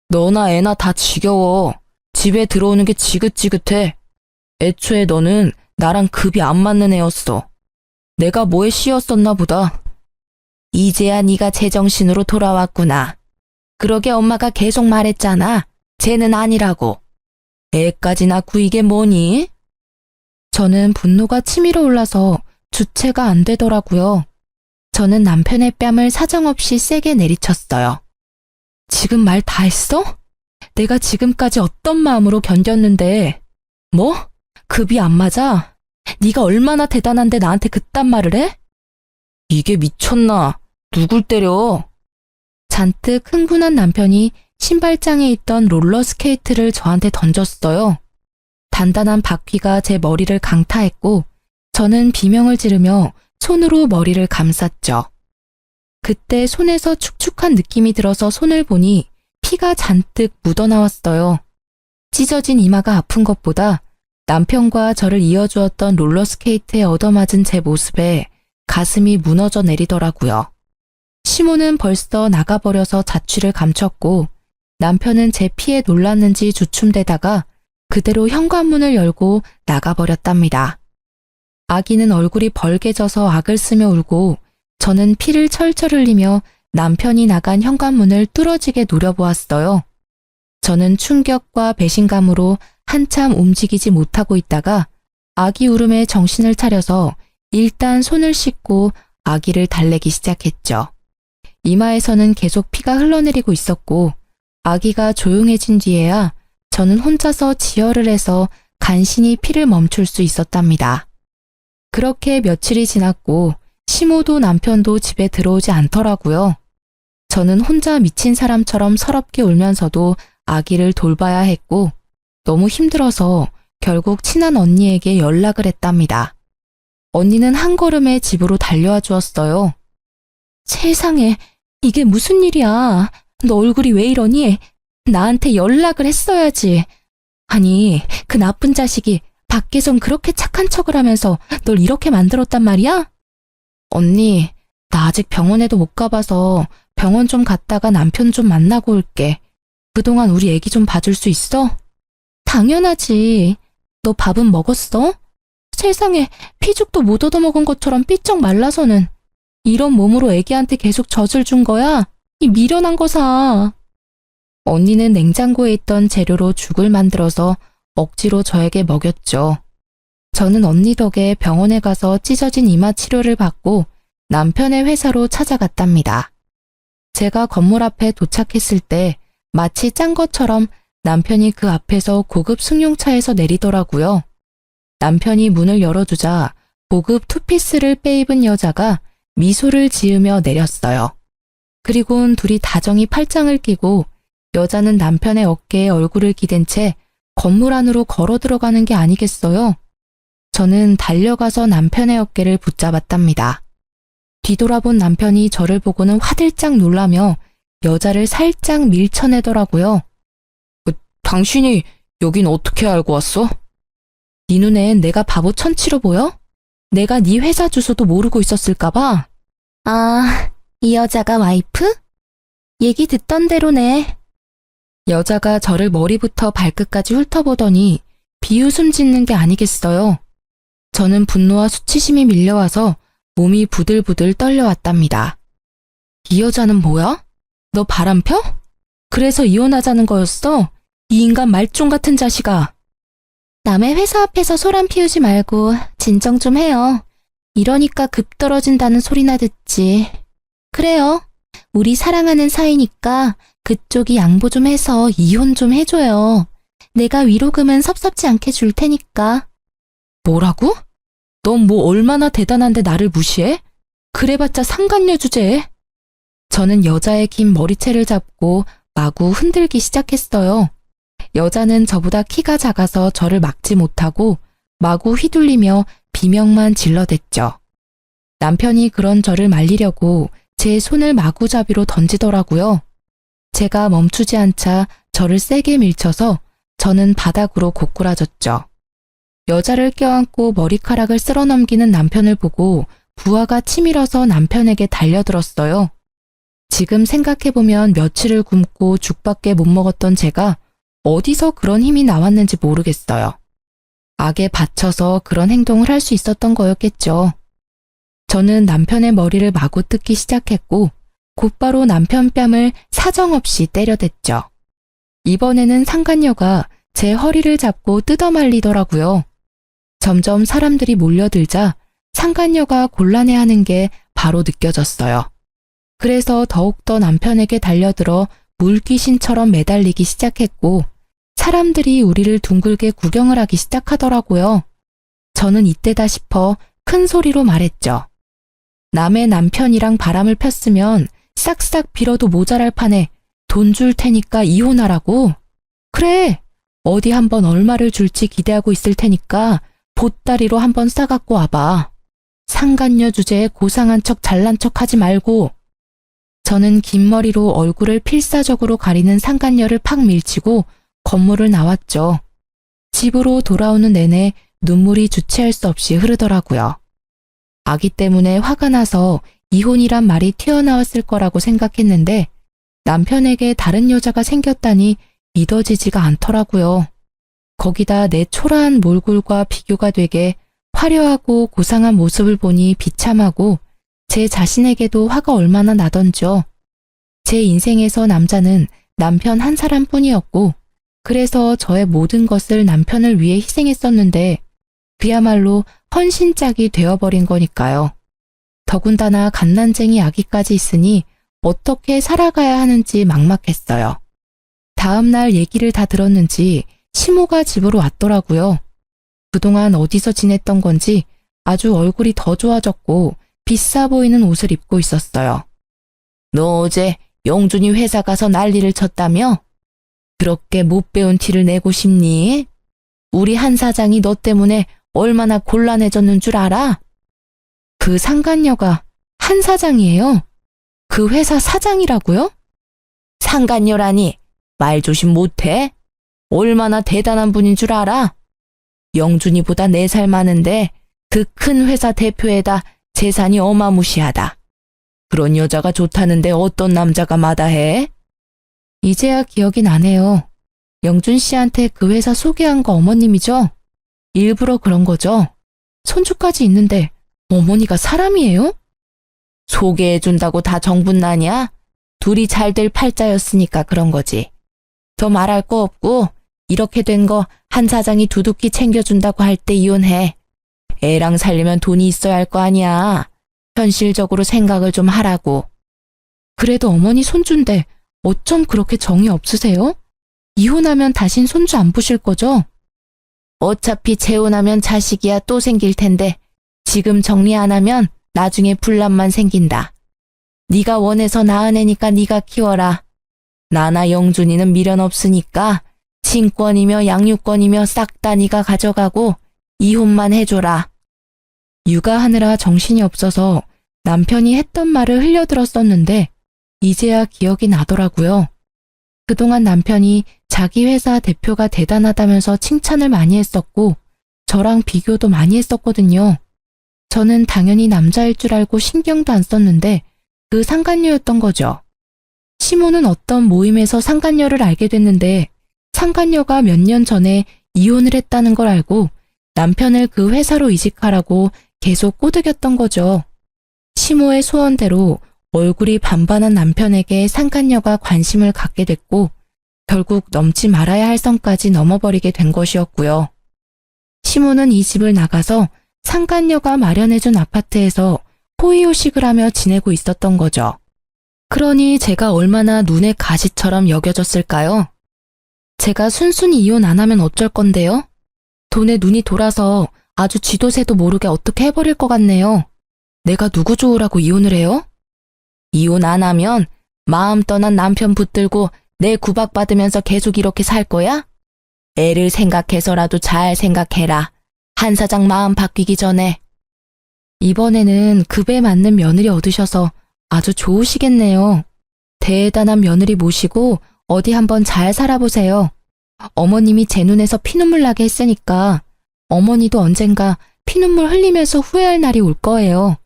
너나 애나 다 지겨워. 집에 들어오는 게 지긋지긋해. 애초에 너는 나랑 급이 안 맞는 애였어. 내가 뭐에 씌었었나 보다. 이제야 네가 제정신으로 돌아왔구나. 그러게 엄마가 계속 말했잖아. 쟤는 아니라고. 애까지 낳고 이게 뭐니? 저는 분노가 치밀어 올라서 주체가 안 되더라고요. 저는 남편의 뺨을 사정없이 세게 내리쳤어요. 지금 말 다 했어? 내가 지금까지 어떤 마음으로 견뎠는데. 뭐? 급이 안 맞아? 네가 얼마나 대단한데 나한테 그딴 말을 해? 이게 미쳤나? 누굴 때려? 잔뜩 흥분한 남편이 신발장에 있던 롤러스케이트를 저한테 던졌어요. 단단한 바퀴가 제 머리를 강타했고 저는 비명을 지르며 손으로 머리를 감쌌죠. 그때 손에서 축축한 느낌이 들어서 손을 보니 피가 잔뜩 묻어나왔어요. 찢어진 이마가 아픈 것보다 남편과 저를 이어주었던 롤러스케이트에 얻어맞은 제 모습에 가슴이 무너져 내리더라고요. 시모는 벌써 나가버려서 자취를 감췄고 남편은 제 피에 놀랐는지 주춤대다가 그대로 현관문을 열고 나가버렸답니다. 아기는 얼굴이 벌개져서 악을 쓰며 울고 저는 피를 철철 흘리며 남편이 나간 현관문을 뚫어지게 노려보았어요. 저는 충격과 배신감으로 한참 움직이지 못하고 있다가 아기 울음에 정신을 차려서 일단 손을 씻고 아기를 달래기 시작했죠. 이마에서는 계속 피가 흘러내리고 있었고 아기가 조용해진 뒤에야 저는 혼자서 지혈을 해서 간신히 피를 멈출 수 있었답니다. 그렇게 며칠이 지났고 시모도 남편도 집에 들어오지 않더라고요. 저는 혼자 미친 사람처럼 서럽게 울면서도 아기를 돌봐야 했고 너무 힘들어서 결국 친한 언니에게 연락을 했답니다. 언니는 한 걸음에 집으로 달려와 주었어요. 세상에, 이게 무슨 일이야? 너 얼굴이 왜 이러니? 나한테 연락을 했어야지. 아니, 그 나쁜 자식이 밖에선 그렇게 착한 척을 하면서 널 이렇게 만들었단 말이야? 언니, 나 아직 병원에도 못 가봐서 병원 좀 갔다가 남편 좀 만나고 올게. 그동안 우리 애기 좀 봐줄 수 있어? 당연하지. 너 밥은 먹었어? 세상에, 피죽도 못 얻어먹은 것처럼 삐쩍 말라서는. 이런 몸으로 애기한테 계속 젖을 준 거야? 이 미련한 거사. 언니는 냉장고에 있던 재료로 죽을 만들어서 억지로 저에게 먹였죠. 저는 언니 덕에 병원에 가서 찢어진 이마 치료를 받고 남편의 회사로 찾아갔답니다. 제가 건물 앞에 도착했을 때 마치 짠 것처럼 남편이 그 앞에서 고급 승용차에서 내리더라고요. 남편이 문을 열어주자 고급 투피스를 빼입은 여자가 미소를 지으며 내렸어요. 그리곤 둘이 다정히 팔짱을 끼고 여자는 남편의 어깨에 얼굴을 기댄 채 건물 안으로 걸어 들어가는 게 아니겠어요? 저는 달려가서 남편의 어깨를 붙잡았답니다. 뒤돌아본 남편이 저를 보고는 화들짝 놀라며 여자를 살짝 밀쳐내더라고요. 당신이 여긴 어떻게 알고 왔어? 네 눈엔 내가 바보 천치로 보여? 내가 네 회사 주소도 모르고 있었을까봐. 아, 이 여자가 와이프? 얘기 듣던 대로네. 여자가 저를 머리부터 발끝까지 훑어보더니 비웃음 짓는 게 아니겠어요. 저는 분노와 수치심이 밀려와서 몸이 부들부들 떨려왔답니다. 이 여자는 뭐야? 너 바람 펴? 그래서 이혼하자는 거였어? 이 인간 말종 같은 자식아. 남의 회사 앞에서 소란 피우지 말고 진정 좀 해요. 이러니까 급 떨어진다는 소리나 듣지. 그래요. 우리 사랑하는 사이니까 그쪽이 양보 좀 해서 이혼 좀 해줘요. 내가 위로금은 섭섭지 않게 줄 테니까. 뭐라고? 넌 뭐 얼마나 대단한데 나를 무시해? 그래봤자 상간녀 주제에. 저는 여자의 긴 머리채를 잡고 마구 흔들기 시작했어요. 여자는 저보다 키가 작아서 저를 막지 못하고 마구 휘둘리며 비명만 질러댔죠. 남편이 그런 저를 말리려고 제 손을 마구잡이로 던지더라고요. 제가 멈추지 않자 저를 세게 밀쳐서 저는 바닥으로 고꾸라졌죠. 여자를 껴안고 머리카락을 쓸어넘기는 남편을 보고 부하가 치밀어서 남편에게 달려들었어요. 지금 생각해보면 며칠을 굶고 죽밖에 못 먹었던 제가 어디서 그런 힘이 나왔는지 모르겠어요. 악에 받쳐서 그런 행동을 할 수 있었던 거였겠죠. 저는 남편의 머리를 마구 뜯기 시작했고 곧바로 남편 뺨을 사정없이 때려댔죠. 이번에는 상간녀가 제 허리를 잡고 뜯어말리더라고요. 점점 사람들이 몰려들자 상간녀가 곤란해하는 게 바로 느껴졌어요. 그래서 더욱더 남편에게 달려들어 물귀신처럼 매달리기 시작했고 사람들이 우리를 둥글게 구경을 하기 시작하더라고요. 저는 이때다 싶어 큰 소리로 말했죠. 남의 남편이랑 바람을 폈으면 싹싹 빌어도 모자랄 판에 돈 줄 테니까 이혼하라고? 그래, 어디 한번 얼마를 줄지 기대하고 있을 테니까 보따리로 한번 싸갖고 와봐. 상간녀 주제에 고상한 척 잘난 척 하지 말고. 저는 긴 머리로 얼굴을 필사적으로 가리는 상간녀를 팍 밀치고 건물을 나왔죠. 집으로 돌아오는 내내 눈물이 주체할 수 없이 흐르더라고요. 아기 때문에 화가 나서 이혼이란 말이 튀어나왔을 거라고 생각했는데 남편에게 다른 여자가 생겼다니 믿어지지가 않더라고요. 거기다 내 초라한 몰골과 비교가 되게 화려하고 고상한 모습을 보니 비참하고 제 자신에게도 화가 얼마나 나던지요. 제 인생에서 남자는 남편 한 사람뿐이었고 그래서 저의 모든 것을 남편을 위해 희생했었는데 그야말로 헌신짝이 되어버린 거니까요. 더군다나 갓난쟁이 아기까지 있으니 어떻게 살아가야 하는지 막막했어요. 다음 날 얘기를 다 들었는지 시모가 집으로 왔더라고요. 그동안 어디서 지냈던 건지 아주 얼굴이 더 좋아졌고 비싸 보이는 옷을 입고 있었어요. 너 어제 영준이 회사 가서 난리를 쳤다며? 그렇게 못 배운 티를 내고 싶니? 우리 한 사장이 너 때문에 얼마나 곤란해졌는 줄 알아? 그 상간녀가 한 사장이에요? 그 회사 사장이라고요? 상간녀라니 말 조심 못해? 얼마나 대단한 분인 줄 알아? 영준이보다 4살 많은데 그 큰 회사 대표에다 재산이 어마무시하다. 그런 여자가 좋다는데 어떤 남자가 마다해? 이제야 기억이 나네요. 영준 씨한테 그 회사 소개한 거 어머님이죠? 일부러 그런 거죠? 손주까지 있는데 어머니가 사람이에요? 소개해준다고 다 정분나냐? 둘이 잘 될 팔자였으니까 그런 거지. 더 말할 거 없고 이렇게 된 거 한 사장이 두둑히 챙겨준다고 할 때 이혼해. 애랑 살려면 돈이 있어야 할 거 아니야. 현실적으로 생각을 좀 하라고. 그래도 어머니 손주인데 어쩜 그렇게 정이 없으세요? 이혼하면 다신 손주 안 보실 거죠? 어차피 재혼하면 자식이야 또 생길 텐데 지금 정리 안 하면 나중에 분란만 생긴다. 네가 원해서 낳은 애니까 네가 키워라. 나나 영준이는 미련 없으니까 친권이며 양육권이며 싹 다 네가 가져가고 이혼만 해줘라. 육아하느라 정신이 없어서 남편이 했던 말을 흘려들었었는데 이제야 기억이 나더라고요. 그동안 남편이 자기 회사 대표가 대단하다면서 칭찬을 많이 했었고 저랑 비교도 많이 했었거든요. 저는 당연히 남자일 줄 알고 신경도 안 썼는데 그 상간녀였던 거죠. 시모는 어떤 모임에서 상간녀를 알게 됐는데 상간녀가 몇 년 전에 이혼을 했다는 걸 알고 남편을 그 회사로 이직하라고 계속 꼬드겼던 거죠. 시모의 소원대로 얼굴이 반반한 남편에게 상간녀가 관심을 갖게 됐고 결국 넘지 말아야 할 선까지 넘어버리게 된 것이었고요. 시모는 이 집을 나가서 상간녀가 마련해준 아파트에서 호의호식을 하며 지내고 있었던 거죠. 그러니 제가 얼마나 눈의 가시처럼 여겨졌을까요? 제가 순순히 이혼 안 하면 어쩔 건데요? 돈에 눈이 돌아서 아주 쥐도 새도 모르게 어떻게 해버릴 것 같네요. 내가 누구 좋으라고 이혼을 해요? 이혼 안 하면 마음 떠난 남편 붙들고 내 구박받으면서 계속 이렇게 살 거야? 애를 생각해서라도 잘 생각해라. 한 사장 마음 바뀌기 전에. 이번에는 급에 맞는 며느리 얻으셔서 아주 좋으시겠네요. 대단한 며느리 모시고 어디 한번 잘 살아보세요. 어머님이 제 눈에서 피눈물 나게 했으니까 어머니도 언젠가 피눈물 흘리면서 후회할 날이 올 거예요.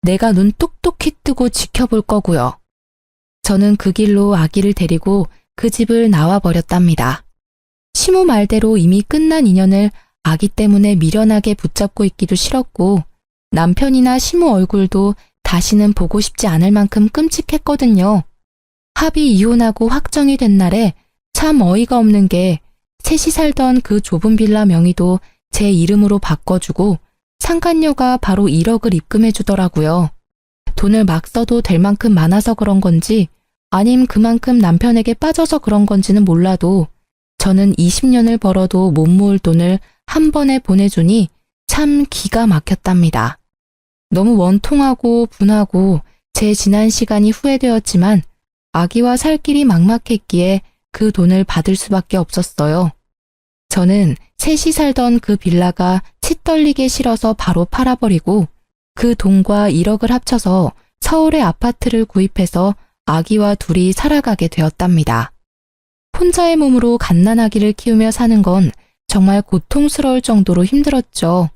내가 눈 똑똑히 뜨고 지켜볼 거고요. 저는 그 길로 아기를 데리고 그 집을 나와버렸답니다. 시모 말대로 이미 끝난 인연을 아기 때문에 미련하게 붙잡고 있기도 싫었고 남편이나 시모 얼굴도 다시는 보고 싶지 않을 만큼 끔찍했거든요. 합의 이혼하고 확정이 된 날에 참 어이가 없는 게 셋이 살던 그 좁은 빌라 명의도 제 이름으로 바꿔주고 상간녀가 바로 1억을 입금해 주더라고요. 돈을 막 써도 될 만큼 많아서 그런 건지 아님 그만큼 남편에게 빠져서 그런 건지는 몰라도 저는 20년을 벌어도 못 모을 돈을 한 번에 보내주니 참 기가 막혔답니다. 너무 원통하고 분하고 제 지난 시간이 후회되었지만 아기와 살 길이 막막했기에 그 돈을 받을 수밖에 없었어요. 저는 셋이 살던 그 빌라가 치떨리게 싫어서 바로 팔아버리고 그 돈과 1억을 합쳐서 서울의 아파트를 구입해서 아기와 둘이 살아가게 되었답니다. 혼자의 몸으로 갓난아기를 키우며 사는 건 정말 고통스러울 정도로 힘들었죠.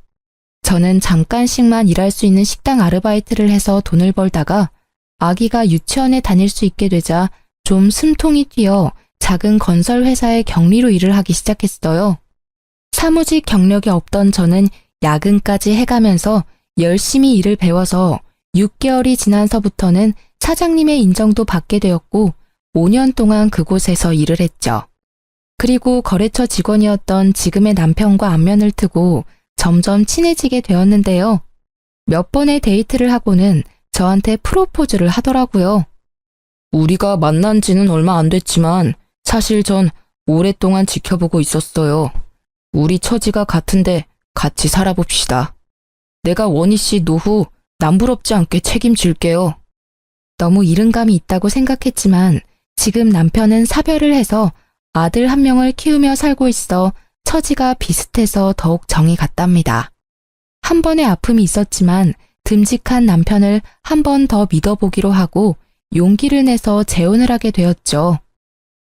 저는 잠깐씩만 일할 수 있는 식당 아르바이트를 해서 돈을 벌다가 아기가 유치원에 다닐 수 있게 되자 좀 숨통이 튀어 작은 건설 회사의 경리로 일을 하기 시작했어요. 사무직 경력이 없던 저는 야근까지 해가면서 열심히 일을 배워서 6개월이 지나서부터는 사장님의 인정도 받게 되었고 5년 동안 그곳에서 일을 했죠. 그리고 거래처 직원이었던 지금의 남편과 안면을 트고 점점 친해지게 되었는데요. 몇 번의 데이트를 하고는 저한테 프로포즈를 하더라고요. 우리가 만난 지는 얼마 안 됐지만 사실 전 오랫동안 지켜보고 있었어요. 우리 처지가 같은데 같이 살아봅시다. 내가 원희 씨 노후 남부럽지 않게 책임질게요. 너무 이른감이 있다고 생각했지만 지금 남편은 사별을 해서 아들 한 명을 키우며 살고 있어 처지가 비슷해서 더욱 정이 갔답니다. 한 번의 아픔이 있었지만 듬직한 남편을 한 번 더 믿어보기로 하고 용기를 내서 재혼을 하게 되었죠.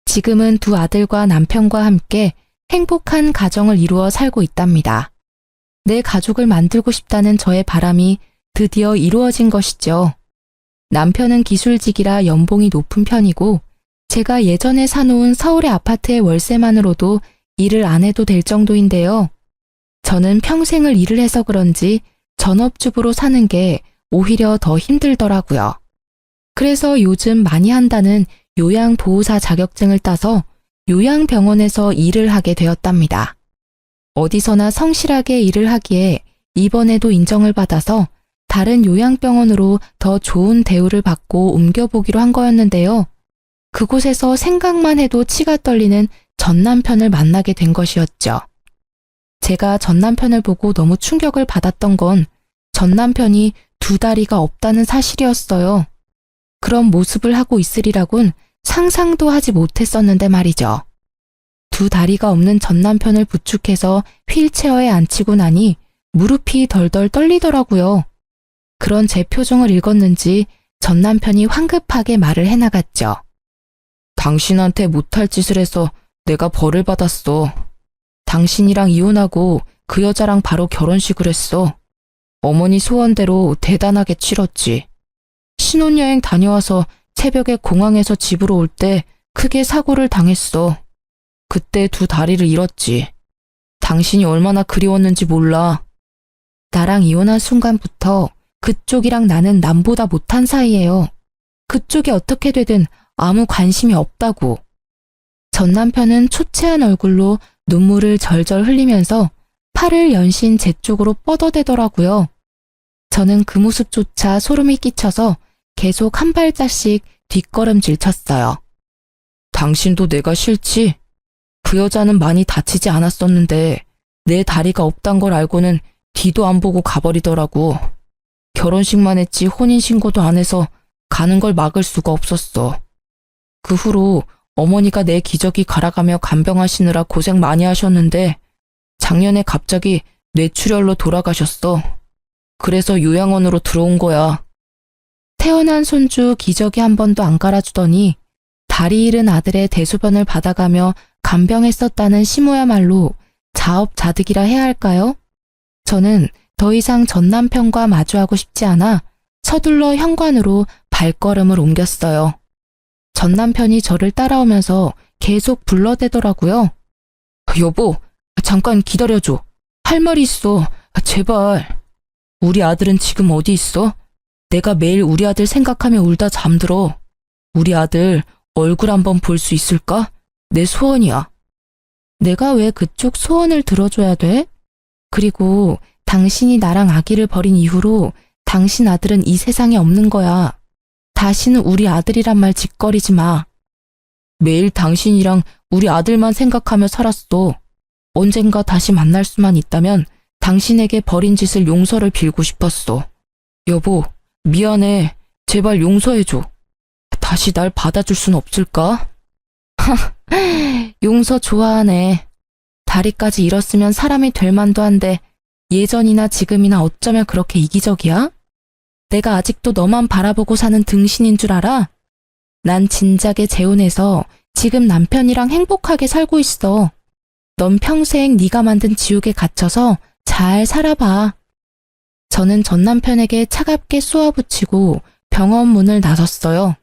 지금은 두 아들과 남편과 함께 행복한 가정을 이루어 살고 있답니다. 내 가족을 만들고 싶다는 저의 바람이 드디어 이루어진 것이죠. 남편은 기술직이라 연봉이 높은 편이고 제가 예전에 사놓은 서울의 아파트의 월세만으로도 일을 안 해도 될 정도인데요. 저는 평생을 일을 해서 그런지 전업주부로 사는 게 오히려 더 힘들더라고요. 그래서 요즘 많이 한다는 요양보호사 자격증을 따서 요양병원에서 일을 하게 되었답니다. 어디서나 성실하게 일을 하기에 이번에도 인정을 받아서 다른 요양병원으로 더 좋은 대우를 받고 옮겨보기로 한 거였는데요. 그곳에서 생각만 해도 치가 떨리는 전 남편을 만나게 된 것이었죠. 제가 전 남편을 보고 너무 충격을 받았던 건 전 남편이 두 다리가 없다는 사실이었어요. 그런 모습을 하고 있으리라곤 상상도 하지 못했었는데 말이죠. 두 다리가 없는 전 남편을 부축해서 휠체어에 앉히고 나니 무릎이 덜덜 떨리더라고요. 그런 제 표정을 읽었는지 전 남편이 황급하게 말을 해나갔죠. 당신한테 못할 짓을 해서 내가 벌을 받았어. 당신이랑 이혼하고 그 여자랑 바로 결혼식을 했어. 어머니 소원대로 대단하게 치렀지. 신혼여행 다녀와서 새벽에 공항에서 집으로 올 때 크게 사고를 당했어. 그때 두 다리를 잃었지. 당신이 얼마나 그리웠는지 몰라. 나랑 이혼한 순간부터 그쪽이랑 나는 남보다 못한 사이예요. 그쪽이 어떻게 되든 아무 관심이 없다고. 전 남편은 초췌한 얼굴로 눈물을 절절 흘리면서 팔을 연신 제 쪽으로 뻗어대더라고요. 저는 그 모습조차 소름이 끼쳐서 계속 한 발짝씩 뒷걸음질 쳤어요. 당신도 내가 싫지? 그 여자는 많이 다치지 않았었는데 내 다리가 없단 걸 알고는 뒤도 안 보고 가버리더라고. 결혼식만 했지 혼인신고도 안 해서 가는 걸 막을 수가 없었어. 그 후로 어머니가 내 기저귀 갈아가며 간병하시느라 고생 많이 하셨는데 작년에 갑자기 뇌출혈로 돌아가셨어. 그래서 요양원으로 들어온 거야. 태어난 손주 기저귀 한 번도 안 갈아주더니 다리 잃은 아들의 대소변을 받아가며 간병했었다는 시모야말로 자업자득이라 해야 할까요? 저는 더 이상 전 남편과 마주하고 싶지 않아 서둘러 현관으로 발걸음을 옮겼어요. 전 남편이 저를 따라오면서 계속 불러대더라고요. 여보, 잠깐 기다려줘. 할 말이 있어. 제발. 우리 아들은 지금 어디 있어? 내가 매일 우리 아들 생각하며 울다 잠들어. 우리 아들 얼굴 한번 볼 수 있을까? 내 소원이야. 내가 왜 그쪽 소원을 들어줘야 돼? 그리고 당신이 나랑 아기를 버린 이후로 당신 아들은 이 세상에 없는 거야. 다시는 우리 아들이란 말 짓거리지 마. 매일 당신이랑 우리 아들만 생각하며 살았어. 언젠가 다시 만날 수만 있다면 당신에게 벌인 짓을 용서를 빌고 싶었어. 여보, 미안해. 제발 용서해줘. 다시 날 받아줄 순 없을까? 용서 좋아하네. 다리까지 잃었으면 사람이 될 만도 한데 예전이나 지금이나 어쩌면 그렇게 이기적이야? 내가 아직도 너만 바라보고 사는 등신인 줄 알아? 난 진작에 재혼해서 지금 남편이랑 행복하게 살고 있어. 넌 평생 네가 만든 지옥에 갇혀서 잘 살아봐. 저는 전 남편에게 차갑게 쏘아붙이고 병원 문을 나섰어요.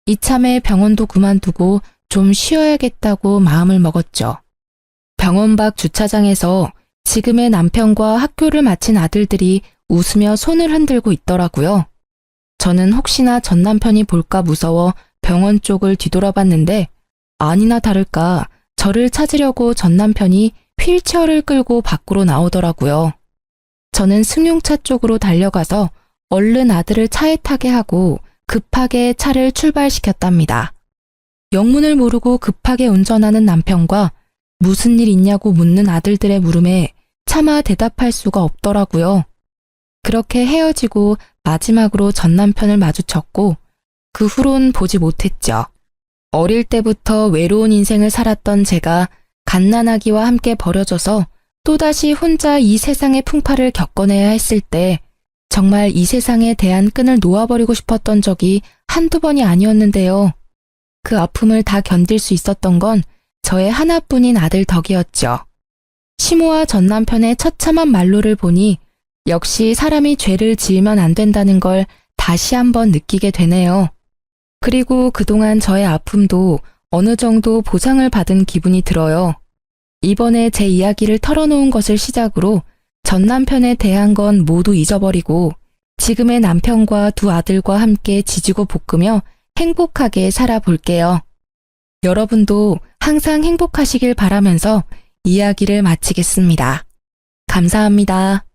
이참에 병원도 그만두고 좀 쉬어야겠다고 마음을 먹었죠. 병원 밖 주차장에서 지금의 남편과 학교를 마친 아들들이 웃으며 손을 흔들고 있더라고요. 저는 혹시나 전 남편이 볼까 무서워 병원 쪽을 뒤돌아봤는데 아니나 다를까 저를 찾으려고 전 남편이 휠체어를 끌고 밖으로 나오더라고요. 저는 승용차 쪽으로 달려가서 얼른 아들을 차에 타게 하고 급하게 차를 출발시켰답니다. 영문을 모르고 급하게 운전하는 남편과 무슨 일 있냐고 묻는 아들들의 물음에 차마 대답할 수가 없더라고요. 그렇게 헤어지고 마지막으로 전 남편을 마주쳤고 그 후론 보지 못했죠. 어릴 때부터 외로운 인생을 살았던 제가 갓난아기와 함께 버려져서 또다시 혼자 이 세상의 풍파를 겪어내야 했을 때 정말 이 세상에 대한 끈을 놓아버리고 싶었던 적이 한두 번이 아니었는데요. 그 아픔을 다 견딜 수 있었던 건 저의 하나뿐인 아들 덕이었죠. 시모와 전 남편의 처참한 말로를 보니 역시 사람이 죄를 지으면 안 된다는 걸 다시 한번 느끼게 되네요. 그리고 그동안 저의 아픔도 어느 정도 보상을 받은 기분이 들어요. 이번에 제 이야기를 털어놓은 것을 시작으로 전 남편에 대한 건 모두 잊어버리고 지금의 남편과 두 아들과 함께 지지고 볶으며 행복하게 살아볼게요. 여러분도 항상 행복하시길 바라면서 이야기를 마치겠습니다. 감사합니다.